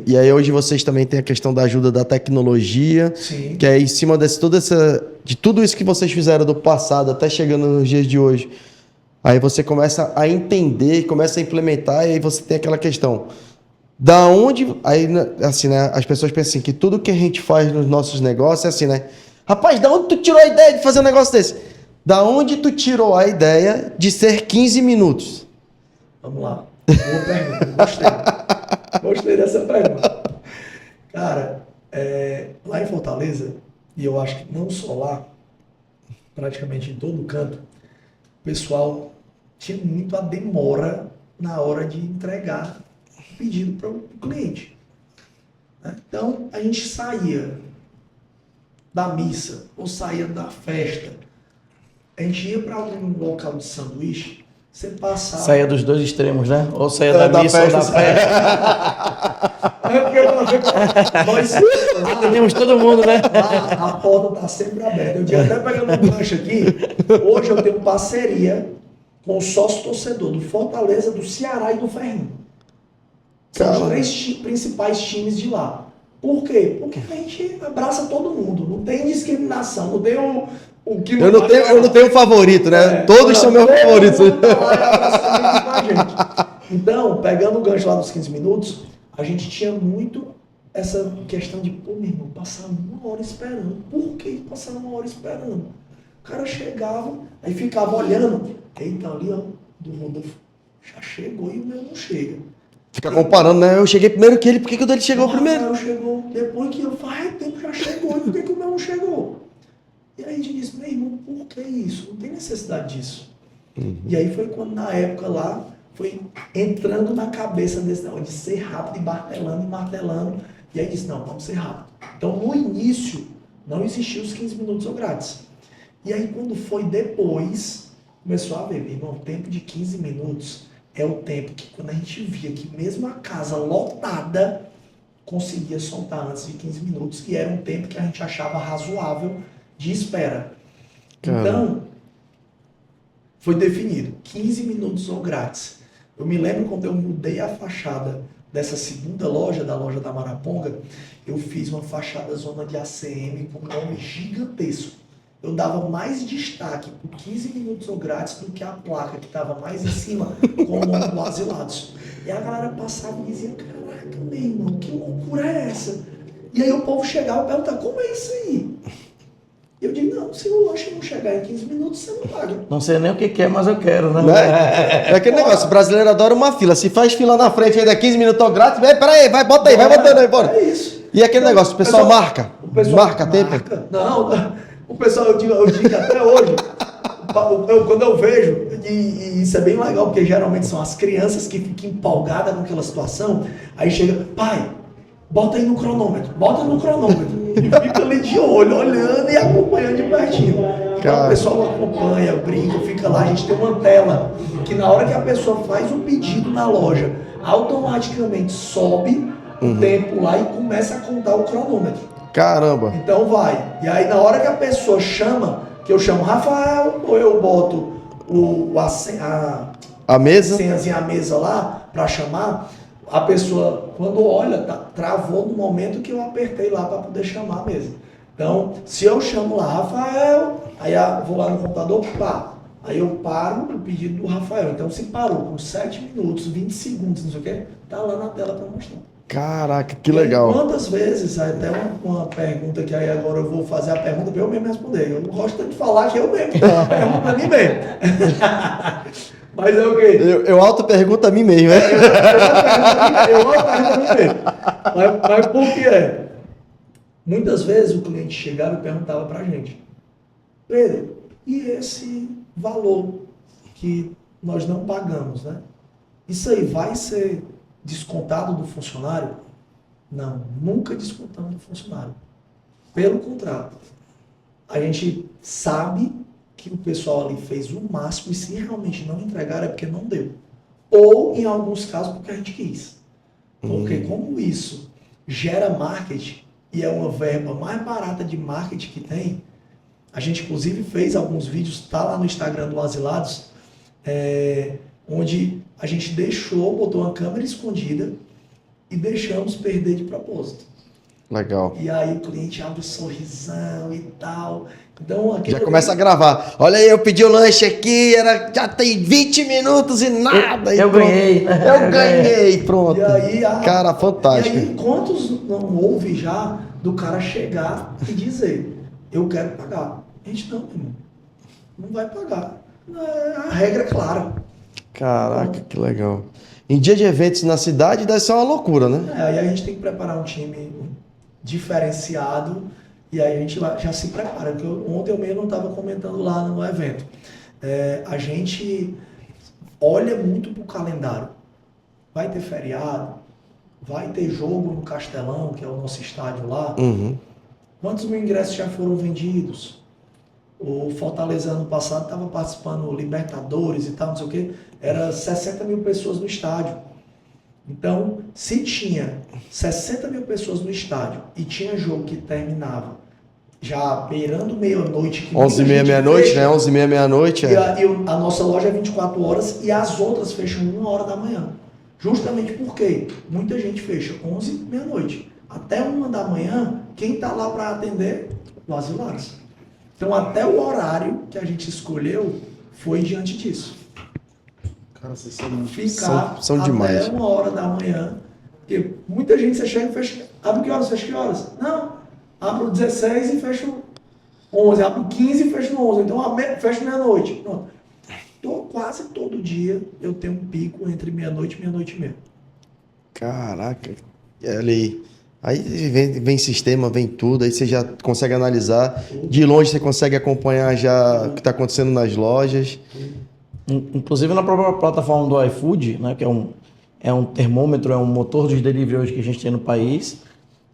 E aí hoje vocês também têm a questão da ajuda da tecnologia. Sim. Que é em cima de tudo isso que vocês fizeram do passado até chegando nos dias de hoje. Aí você começa a entender, começa a implementar, e aí você tem aquela questão. Da onde... Aí, assim, né? As pessoas pensam assim, que tudo que a gente faz nos nossos negócios é assim, né? Rapaz, da onde tu tirou a ideia de fazer um negócio desse? Da onde tu tirou a ideia de ser 15 minutos? Vamos lá. Boa pergunta. Gostei. Gostei dessa pergunta. Cara, lá em Fortaleza, e eu acho que não só lá, praticamente em todo canto, o pessoal tinha muito a demora na hora de entregar o pedido para o cliente. Né? Então, a gente saía da missa ou saía da festa, a gente ia para algum local de sanduíche, você passava... Saia dos dois extremos, né? Ou saia da missa ou da festa. Nós Atendemos todo mundo, né? a porta está sempre aberta. Eu tinha até pegando um gancho aqui. Hoje eu tenho parceria com o sócio torcedor do Fortaleza, do Ceará e do Ferrinho. São os três principais times de lá. Por quê? Porque a gente abraça todo mundo. Não tem discriminação. Não tem o que Eu não tenho favorito, né? Todos são meus favoritos. Tá lá e abraça com a gente. Então, pegando o gancho lá dos 15 minutos, a gente tinha muito essa questão de, pô, meu irmão, passar 1 hora esperando. Por que passar 1 hora esperando? O cara chegava, aí ficava olhando. Eita, ali, ó, do Rodolfo já chegou e o meu não chega. Fica comparando, né? Eu cheguei primeiro que ele, por que o dele chegou primeiro? O chegou, depois que eu faz tempo já chegou, e por que o meu não chegou? E aí a gente disse, meu irmão, por que isso? Não tem necessidade disso. E aí foi quando, na época lá, foi entrando na cabeça desse negócio de ser rápido e martelando. E aí disse, não, vamos ser rápido. Então, no início, não existiam os 15 minutos ou grátis. E aí, quando foi depois, começou a ver, meu irmão, o tempo de 15 minutos é o tempo que, quando a gente via que mesmo a casa lotada, conseguia soltar antes de 15 minutos, que era um tempo que a gente achava razoável de espera. Então, foi definido 15 minutos ou grátis. Eu me lembro quando eu mudei a fachada dessa segunda loja, da loja da Maraponga, eu fiz uma fachada zona de ACM com um nome gigantesco. Eu dava mais destaque por 15 minutos ou grátis do que a placa que estava mais em cima com o nome do Asilados. E a galera passava e dizia, caraca, meu irmão, que loucura é essa? E aí o povo chegava e perguntava, como é isso aí? E eu digo, não, se o lanche não chegar em 15 minutos, você não paga. Não sei nem o que é, mas eu quero, né? É aquele negócio, o brasileiro adora uma fila. Se faz fila na frente ainda 15 minutos grátis, peraí, vai, bota aí, vai botando aí, bora. É isso. E aquele negócio, o pessoal marca. Marca tempo. Não, o pessoal, eu digo até hoje, quando eu vejo, e isso é bem legal, porque geralmente são as crianças que ficam empolgadas com aquela situação, aí chega, pai, bota aí no cronômetro, bota no cronômetro. E fica ali de olho, olhando e acompanhando de pertinho. Então, o pessoal acompanha, brinca, fica lá. A gente tem uma tela que na hora que a pessoa faz o pedido na loja, automaticamente sobe o tempo lá e começa a contar o cronômetro. Caramba. Então vai. E aí na hora que a pessoa chama, que eu chamo Rafael, ou eu boto a mesa? Senhazinha, a mesa lá, para chamar, a pessoa, quando olha, travou no momento que eu apertei lá para poder chamar a mesa. Então, se eu chamo lá, Rafael, aí eu vou lá no computador, pá, aí eu paro o pedido do Rafael. Então, se parou com 7 minutos, 20 segundos, não sei o quê, tá lá na tela para mostrar. Caraca, que legal. E quantas vezes, até uma pergunta que aí agora eu vou fazer a pergunta para eu mesmo responder. Eu gosto tanto de falar que eu mesmo pergunto para mim mesmo. Mas é o quê? Eu auto-pergunto a mim mesmo, né? Eu auto-pergunto a mim mesmo. Mas por que é? Muitas vezes o cliente chegava e perguntava pra gente, Pedro, e esse valor que nós não pagamos, né? Isso aí vai ser descontado do funcionário? Não, nunca descontamos do funcionário. Pelo contrário, a gente sabe que o pessoal ali fez o máximo e se realmente não entregar é porque não deu. Ou, em alguns casos, porque a gente quis. Porque como isso gera marketing e é uma verba mais barata de marketing que tem, a gente inclusive fez alguns vídeos, tá lá no Instagram do Asilados, onde a gente botou uma câmera escondida e deixamos perder de propósito. Legal. E aí o cliente abre um sorrisão e tal. Então, aquilo Já começa a gravar. Olha aí, eu pedi o lanche aqui, já tem 20 minutos e nada. Eu ganhei. Eu ganhei, pronto. E aí, Cara, fantástico. E aí, quantos não houve já do cara chegar e dizer, eu quero pagar? A gente não, meu irmão. Não vai pagar. A regra é clara. Caraca, que legal. Em dia de eventos na cidade deve ser uma loucura, né? Aí a gente tem que preparar um time diferenciado e aí a gente já se prepara. Porque ontem eu mesmo estava comentando lá no evento. A gente olha muito para o calendário. Vai ter feriado, vai ter jogo no Castelão, que é o nosso estádio lá. Uhum. Quantos mil ingressos já foram vendidos? O Fortaleza ano passado estava participando Libertadores e tal, não sei o quê. Era 60 mil pessoas no estádio. Então, se tinha 60 mil pessoas no estádio e tinha jogo que terminava já beirando meia-noite... 11h30, meia-noite, né? 11h30, meia-noite. E a nossa loja é 24 horas e as outras fecham 1h da manhã. Justamente porque muita gente fecha 11h, meia-noite. Até 1h da manhã, quem está lá para atender? O Asilares. Então, até o horário que a gente escolheu foi diante disso. Cara, vocês Ficar são até demais. 1h da manhã. Porque muita gente, você chega e fecha... Abre que horas? Fecha que horas? Não. Abro 16 e fecho 11. Abro 15 e fecho 11. Então, fecho meia-noite. Quase todo dia eu tenho um pico entre meia-noite e meia-noite e meia. Caraca. Aí vem sistema, vem tudo, aí você já consegue analisar. De longe você consegue acompanhar já o que está acontecendo nas lojas. Inclusive na própria plataforma do iFood, né, que é um termômetro, é um motor dos delivery hoje que a gente tem no país.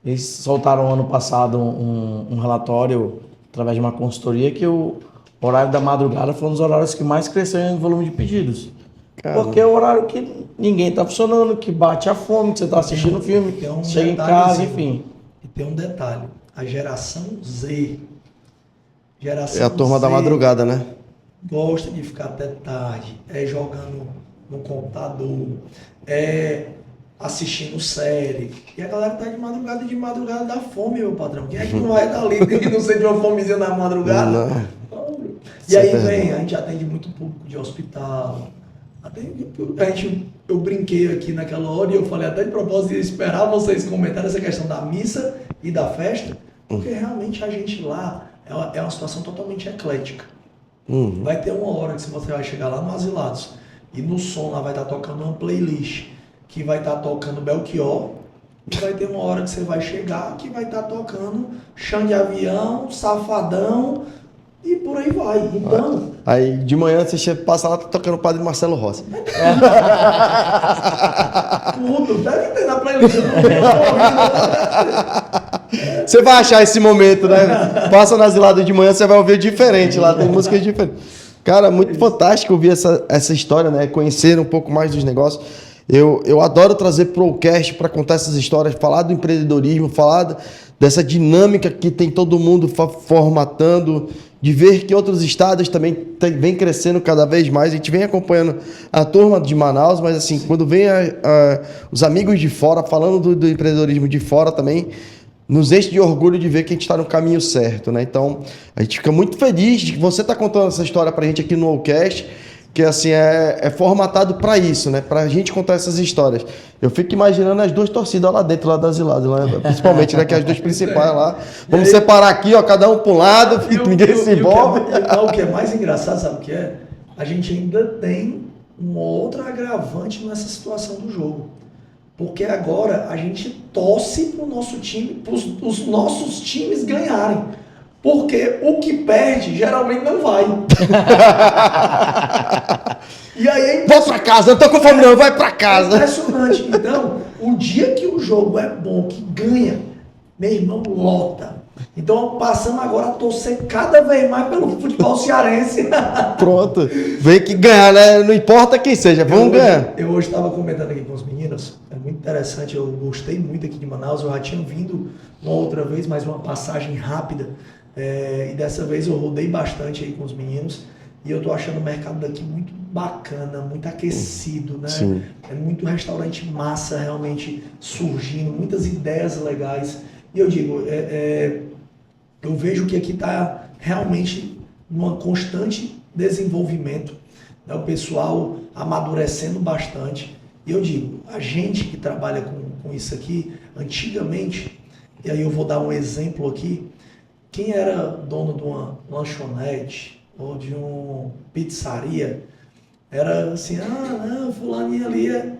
Eles soltaram ano passado um relatório através de uma consultoria que o horário da madrugada foi um dos horários que mais cresceu em volume de pedidos. Caramba. Porque é o horário que ninguém está funcionando, que bate a fome, que você está assistindo o filme, chega em casa, enfim. E tem um detalhe, a geração Z. É a turma da madrugada, né? Gosta de ficar até tarde, jogando no computador, assistindo série. E a galera tá de madrugada dá fome, meu patrão. Quem é que não vai estar ali e não sente uma fomezinha na madrugada? Não. E aí a gente atende muito público de hospital. Eu brinquei aqui naquela hora e eu falei até de propósito de esperar vocês comentarem essa questão da missa e da festa, porque realmente a gente lá é uma situação totalmente eclética. Vai ter uma hora que você vai chegar lá no Asilados e no som lá vai estar tocando uma playlist que vai estar tocando Belchior e vai ter uma hora que você vai chegar que vai estar tocando Chão de Avião, Safadão e por aí vai. Então... Aí de manhã você passa lá tocando o Padre Marcelo Rossi. Tudo, deve ter na playlist. Você vai achar esse momento, né? Passa nas ladas de manhã, você vai ouvir diferente lá, tem músicas diferentes. Cara, muito fantástico ouvir essa história, né? Conhecer um pouco mais dos negócios. Eu adoro trazer Procast para contar essas histórias, falar do empreendedorismo, falar dessa dinâmica que tem todo mundo formatando, de ver que outros estados também vem crescendo cada vez mais. A gente vem acompanhando a turma de Manaus, mas assim, quando vem os amigos de fora, falando do empreendedorismo de fora também, nos enche de orgulho de ver que a gente está no caminho certo, né? Então, a gente fica muito feliz de que você está contando essa história para a gente aqui no Allcast, que assim, é formatado para isso, né? Para a gente contar essas histórias. Eu fico imaginando as duas torcidas lá dentro, lá das Asilados, né? Principalmente, né? Que as duas principais lá. Vamos separar aqui, ó, cada um para um lado, ninguém se envolve. O que é mais engraçado, sabe o que é? A gente ainda tem um outro agravante nessa situação do jogo. Porque agora a gente torce para o nosso time, para os nossos times ganharem. Porque o que perde geralmente não vai. E aí Vou pra casa, não tô com fome não, vai pra casa. É impressionante. Então, o dia que o jogo é bom, que ganha, meu irmão, lota. Então, passamos agora a torcer cada vez mais pelo futebol cearense. Pronto. Vem que ganhar, né? Não importa quem seja, vamos ganhar. Eu hoje estava comentando aqui com os meninos, é muito interessante, eu gostei muito aqui de Manaus, eu já tinha vindo uma outra vez, mas uma passagem rápida. E dessa vez eu rodei bastante aí com os meninos e eu tô achando o mercado daqui muito bacana, muito aquecido, né? Sim. É muito restaurante massa realmente surgindo, muitas ideias legais. E eu digo, eu vejo que aqui está realmente numa constante desenvolvimento, né? O pessoal amadurecendo bastante. E eu digo, a gente que trabalha com isso aqui, antigamente, e aí eu vou dar um exemplo aqui, quem era dono de uma lanchonete ou de uma pizzaria, era assim, não, fulaninho ali é...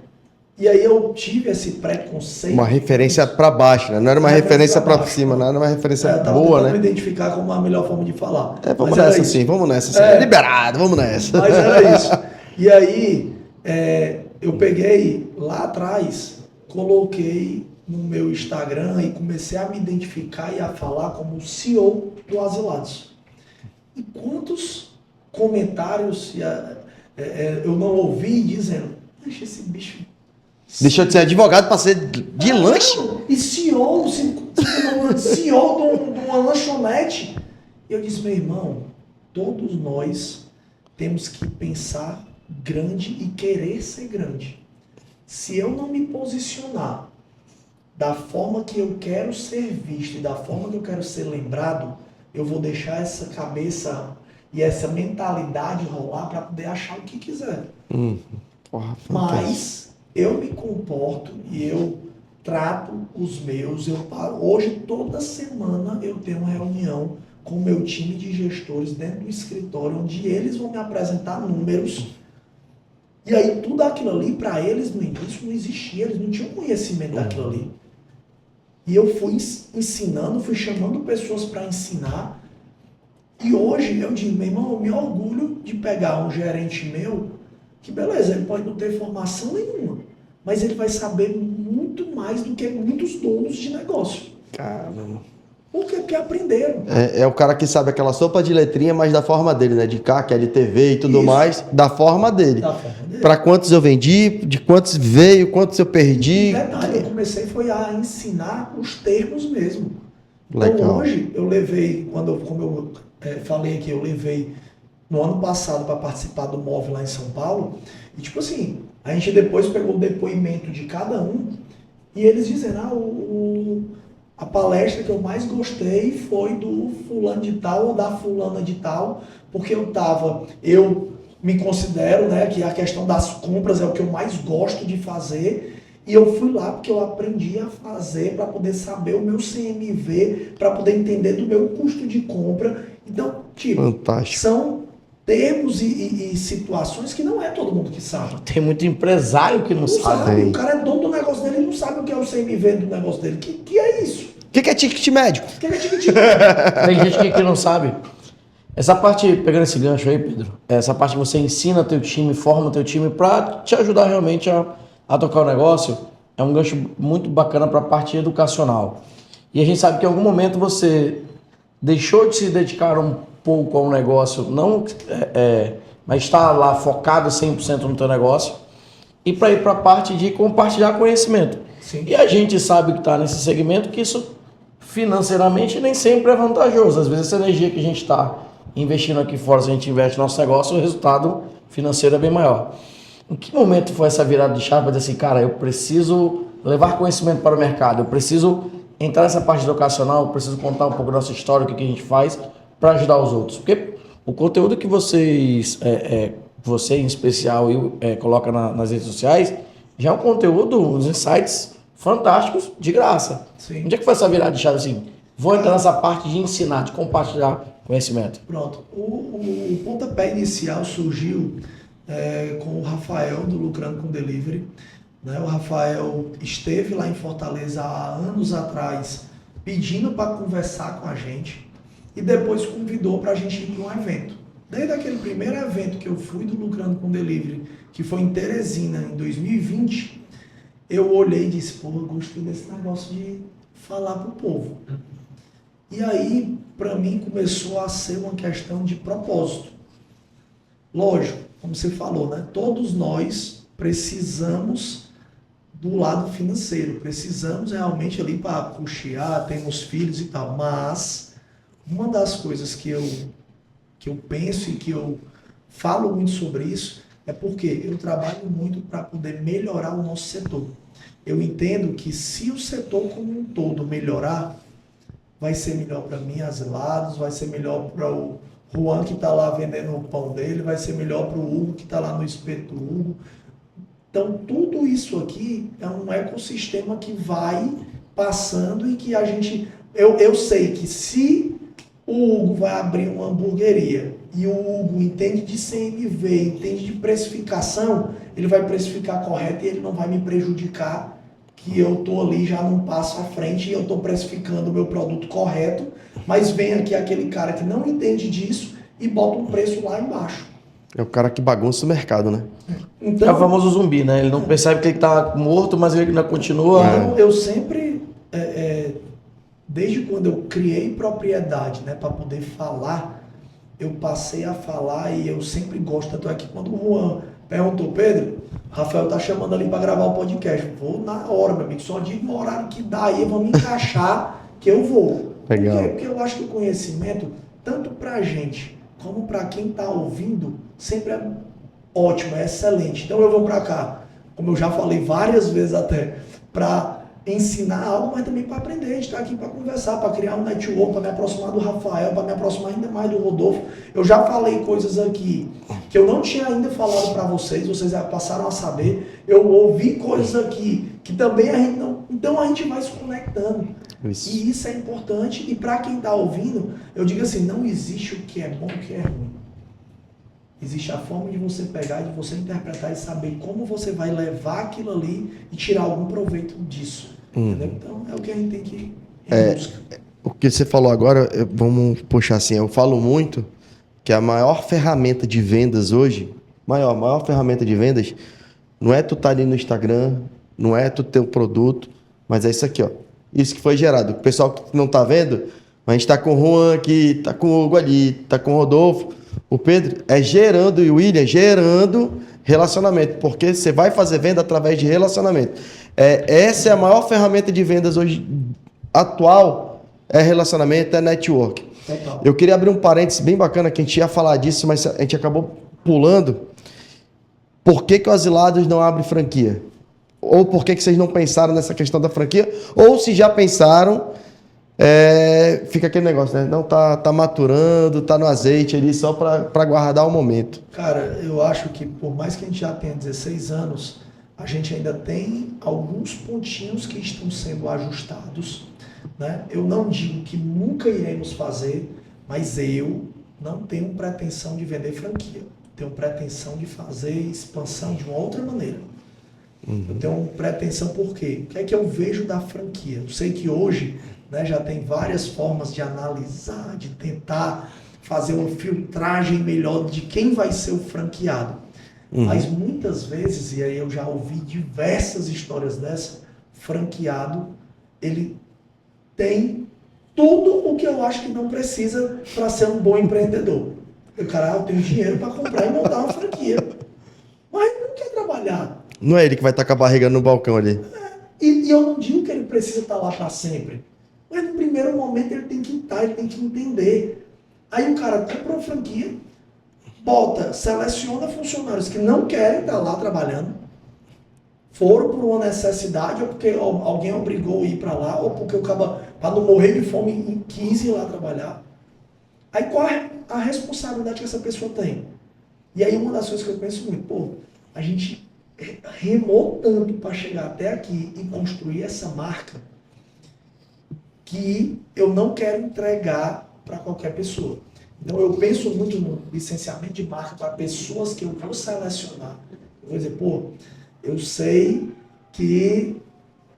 E aí eu tive esse preconceito. Uma referência para baixo, né? Não era uma referência para cima, não era uma referência eu tava boa, né? me identificar como a melhor forma de falar. Vamos nessa sim, vamos nessa sim. É liberado, vamos nessa. Mas era isso. E aí, eu peguei lá atrás, coloquei no meu Instagram e comecei a me identificar e a falar como CEO do Asilados. E quantos comentários eu não ouvi dizendo, deixa esse bicho... Deixou de ser advogado para ser de lanche? E CEO de uma lanchonete. E eu disse, meu irmão, todos nós temos que pensar grande e querer ser grande. Se eu não me posicionar da forma que eu quero ser visto e da forma que eu quero ser lembrado, eu vou deixar essa cabeça e essa mentalidade rolar para poder achar o que quiser. Porra, mas eu me comporto e eu trato os meus. Hoje, toda semana, eu tenho uma reunião com o meu time de gestores dentro do escritório, onde eles vão me apresentar números. E aí, tudo aquilo ali, para eles, no início, não existia. Eles não tinham conhecimento daquilo ali. E eu fui ensinando, fui chamando pessoas para ensinar. E hoje, eu digo, meu irmão, eu me orgulho de pegar um gerente meu, que beleza, ele pode não ter formação nenhuma, mas ele vai saber muito mais do que muitos donos de negócio. Caramba. Porque aprenderam. É o cara que sabe aquela sopa de letrinha, mas da forma dele, né? De CAC, LTV e tudo mais, da forma dele. Para quantos eu vendi, de quantos veio, quantos eu perdi. Detalhe, eu comecei a ensinar os termos mesmo. Legal. Então hoje, eu levei, como eu falei aqui, eu levei no ano passado para participar do MOV lá em São Paulo, e tipo assim, a gente depois pegou o depoimento de cada um, e eles dizendo, a palestra que eu mais gostei foi do fulano de tal ou da fulana de tal, porque eu me considero, né, que a questão das compras é o que eu mais gosto de fazer, e eu fui lá porque eu aprendi a fazer para poder saber o meu CMV, para poder entender do meu custo de compra. Então, tipo, fantástico. São termos e situações que não é todo mundo que sabe. Tem muito empresário que não sabe. O cara é dono do negócio dele e não sabe o que é o CMV do negócio dele. Que é isso? O que é ticket médio? O que é ticket médio? Tem gente que não sabe. Essa parte, pegando esse gancho aí, Pedro, essa parte que você ensina teu time, forma teu time para te ajudar realmente a tocar o negócio, é um gancho muito bacana para a parte educacional. E a gente sabe que em algum momento você deixou de se dedicar um pouco ao negócio, mas está lá focado 100% no teu negócio, e para ir para a parte de compartilhar conhecimento. Sim. E a gente sabe que está nesse segmento que isso financeiramente nem sempre é vantajoso. Às vezes essa energia que a gente está investindo aqui fora, se a gente investe no nosso negócio, o resultado financeiro é bem maior. Em que momento foi essa virada de chave para dizer assim, cara, eu preciso levar conhecimento para o mercado, eu preciso entrar nessa parte educacional, eu preciso contar um pouco da nossa história, o que a gente faz para ajudar os outros? Porque o conteúdo que vocês, você em especial, coloca nas redes sociais, já é um conteúdo, uns insights fantásticos de graça. Sim. Onde é que foi essa virada de chave assim? Vou entrar nessa parte de ensinar, de compartilhar conhecimento. Pronto. O pontapé inicial surgiu com o Rafael, do Lucrando com Delivery. Né? O Rafael esteve lá em Fortaleza há anos atrás pedindo para conversar com a gente e depois convidou para a gente ir para um evento. Desde aquele primeiro evento que eu fui do Lucrando com Delivery, que foi em Teresina, em 2020, eu olhei e disse, pô, eu gostei desse negócio de falar para o povo. E aí, para mim, começou a ser uma questão de propósito. Lógico, como você falou, né? Todos nós precisamos do lado financeiro, precisamos realmente ali para custear, temos filhos e tal, mas uma das coisas que eu penso e que eu falo muito sobre isso é porque eu trabalho muito para poder melhorar o nosso setor. Eu entendo que se o setor como um todo melhorar, vai ser melhor para mim, Asilados, vai ser melhor para o Juan que está lá vendendo o pão dele, vai ser melhor para o Hugo que está lá no espeto do Hugo. Então, tudo isso aqui é um ecossistema que vai passando e que a gente... Eu sei que se o Hugo vai abrir uma hamburgueria e o Hugo entende de CMV, entende de precificação, ele vai precificar correto e ele não vai me prejudicar, que eu estou ali já num passo à frente e eu estou precificando o meu produto correto, mas vem aqui aquele cara que não entende disso e bota um preço lá embaixo. É o cara que bagunça o mercado, né? Então, É o famoso zumbi, né? Ele não percebe que ele tá morto, mas ele ainda continua. Então, eu sempre, desde quando eu criei propriedade, né, para poder falar, eu passei a falar e eu sempre gosto. Tanto é que quando o Juan perguntou, Pedro, Rafael tá chamando ali para gravar o podcast. Vou na hora, meu amigo. Só diga o horário que dá aí, vamos encaixar que eu vou. Legal. Porque eu acho que o conhecimento, tanto pra gente como para quem tá ouvindo, sempre é ótimo, é excelente. Então eu vou para cá, como eu já falei várias vezes até, para ensinar algo, mas também para aprender. A gente está aqui para conversar, para criar um network, para me aproximar do Rafael, para me aproximar ainda mais do Rodolfo. Eu já falei coisas aqui que eu não tinha ainda falado para vocês já passaram a saber. Eu ouvi coisas aqui que também a gente não... Então a gente vai se conectando. Isso. E isso é importante. E para quem está ouvindo, eu digo assim, não existe o que é bom e o que é ruim. Existe a forma de você pegar, de você interpretar e saber como você vai levar aquilo ali e tirar algum proveito disso. Entendeu? Então, é o que a gente tem que ir em busca. O que você falou agora, vamos puxar assim, eu falo muito que a maior ferramenta de vendas hoje, maior ferramenta de vendas, não é tu estar ali no Instagram, não é tu ter o produto, mas é isso aqui, ó. Isso que foi gerado. O pessoal que não tá vendo, a gente tá com o Juan aqui, tá com o Hugo ali, tá com o Rodolfo, o Pedro, gerando, e o William, gerando relacionamento, porque você vai fazer venda através de relacionamento. Essa é a maior ferramenta de vendas hoje, atual, é relacionamento, é network. Total. Eu queria abrir um parênteses bem bacana, que a gente ia falar disso, mas a gente acabou pulando. Por que o Asilados não abre franquia? Ou por que vocês não pensaram nessa questão da franquia? Ou se já pensaram, fica aquele negócio, né? Não, tá maturando, tá no azeite ali só para guardar o momento. Cara, eu acho que por mais que a gente já tenha 16 anos, a gente ainda tem alguns pontinhos que estão sendo ajustados, né? Eu não digo que nunca iremos fazer, mas eu não tenho pretensão de vender franquia. Tenho pretensão de fazer expansão de uma outra maneira. Eu tenho pretensão por quê? O que é que eu vejo da franquia? Eu sei que hoje, né, já tem várias formas de analisar, de tentar fazer uma filtragem melhor de quem vai ser o franqueado. Mas muitas vezes, e aí eu já ouvi diversas histórias dessa, franqueado, ele tem tudo o que eu acho que não precisa para ser um bom empreendedor. Eu tenho dinheiro para comprar e montar uma franquia. Mas não quer trabalhar. Não é ele que vai estar com a barriga no balcão ali. E eu não digo que ele precisa estar lá para sempre. Mas no primeiro momento ele tem que estar, ele tem que entender. Aí o cara compra uma franquia, seleciona funcionários que não querem estar lá trabalhando, foram por uma necessidade, ou porque alguém obrigou a ir para lá, ou porque o cara, para não morrer de fome, quis ir lá trabalhar. Aí qual é a responsabilidade que essa pessoa tem? E aí uma das coisas que eu penso muito, a gente remou tanto para chegar até aqui e construir essa marca que eu não quero entregar para qualquer pessoa. Então eu penso muito no licenciamento de marca para pessoas que eu vou selecionar. Eu vou dizer, eu sei que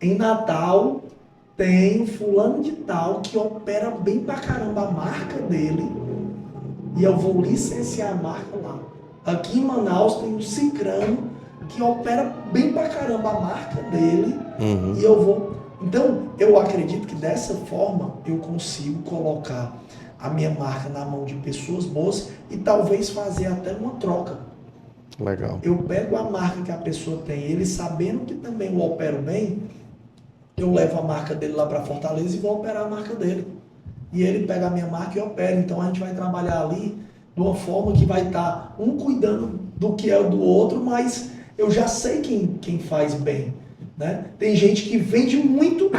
em Natal tem um fulano de tal que opera bem pra caramba a marca dele e eu vou licenciar a marca lá. Aqui em Manaus tem um cicrano que opera bem pra caramba a marca dele e eu vou... Então, eu acredito que dessa forma eu consigo colocar a minha marca na mão de pessoas boas e talvez fazer até uma troca. Legal. Eu pego a marca que a pessoa tem, ele sabendo que também eu opero bem, eu levo a marca dele lá para Fortaleza e vou operar a marca dele. E ele pega a minha marca e opera. Então a gente vai trabalhar ali de uma forma que vai estar um cuidando do que é o do outro, mas eu já sei quem faz bem. Né? Tem gente que vende muito,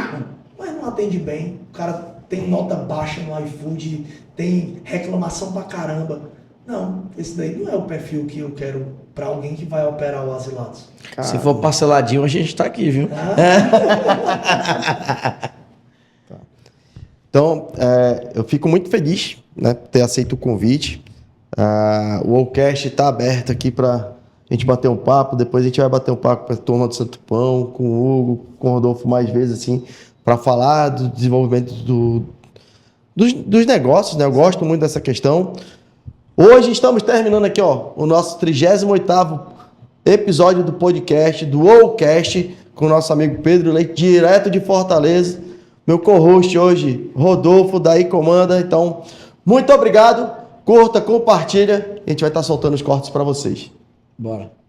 mas não atende bem. O cara tem nota baixa no iFood, tem reclamação pra caramba. Não, esse daí não é o perfil que eu quero para alguém que vai operar o Asilados. Se for parceladinho, a gente tá aqui, viu? Então, eu fico muito feliz, né, por ter aceito o convite. O Allcast está aberto aqui para a gente bater um papo. Depois a gente vai bater um papo com a turma do Santo Pão, com o Hugo, com o Rodolfo mais vezes, assim, para falar do desenvolvimento dos negócios, né? Eu gosto muito dessa questão. Hoje estamos terminando aqui, ó, o nosso 38º episódio do podcast, do Allcast, com o nosso amigo Pedro Leite, direto de Fortaleza. Meu co-host hoje, Rodolfo, daí comanda. Então, muito obrigado. Curta, compartilha. A gente vai estar soltando os cortes para vocês. Bora.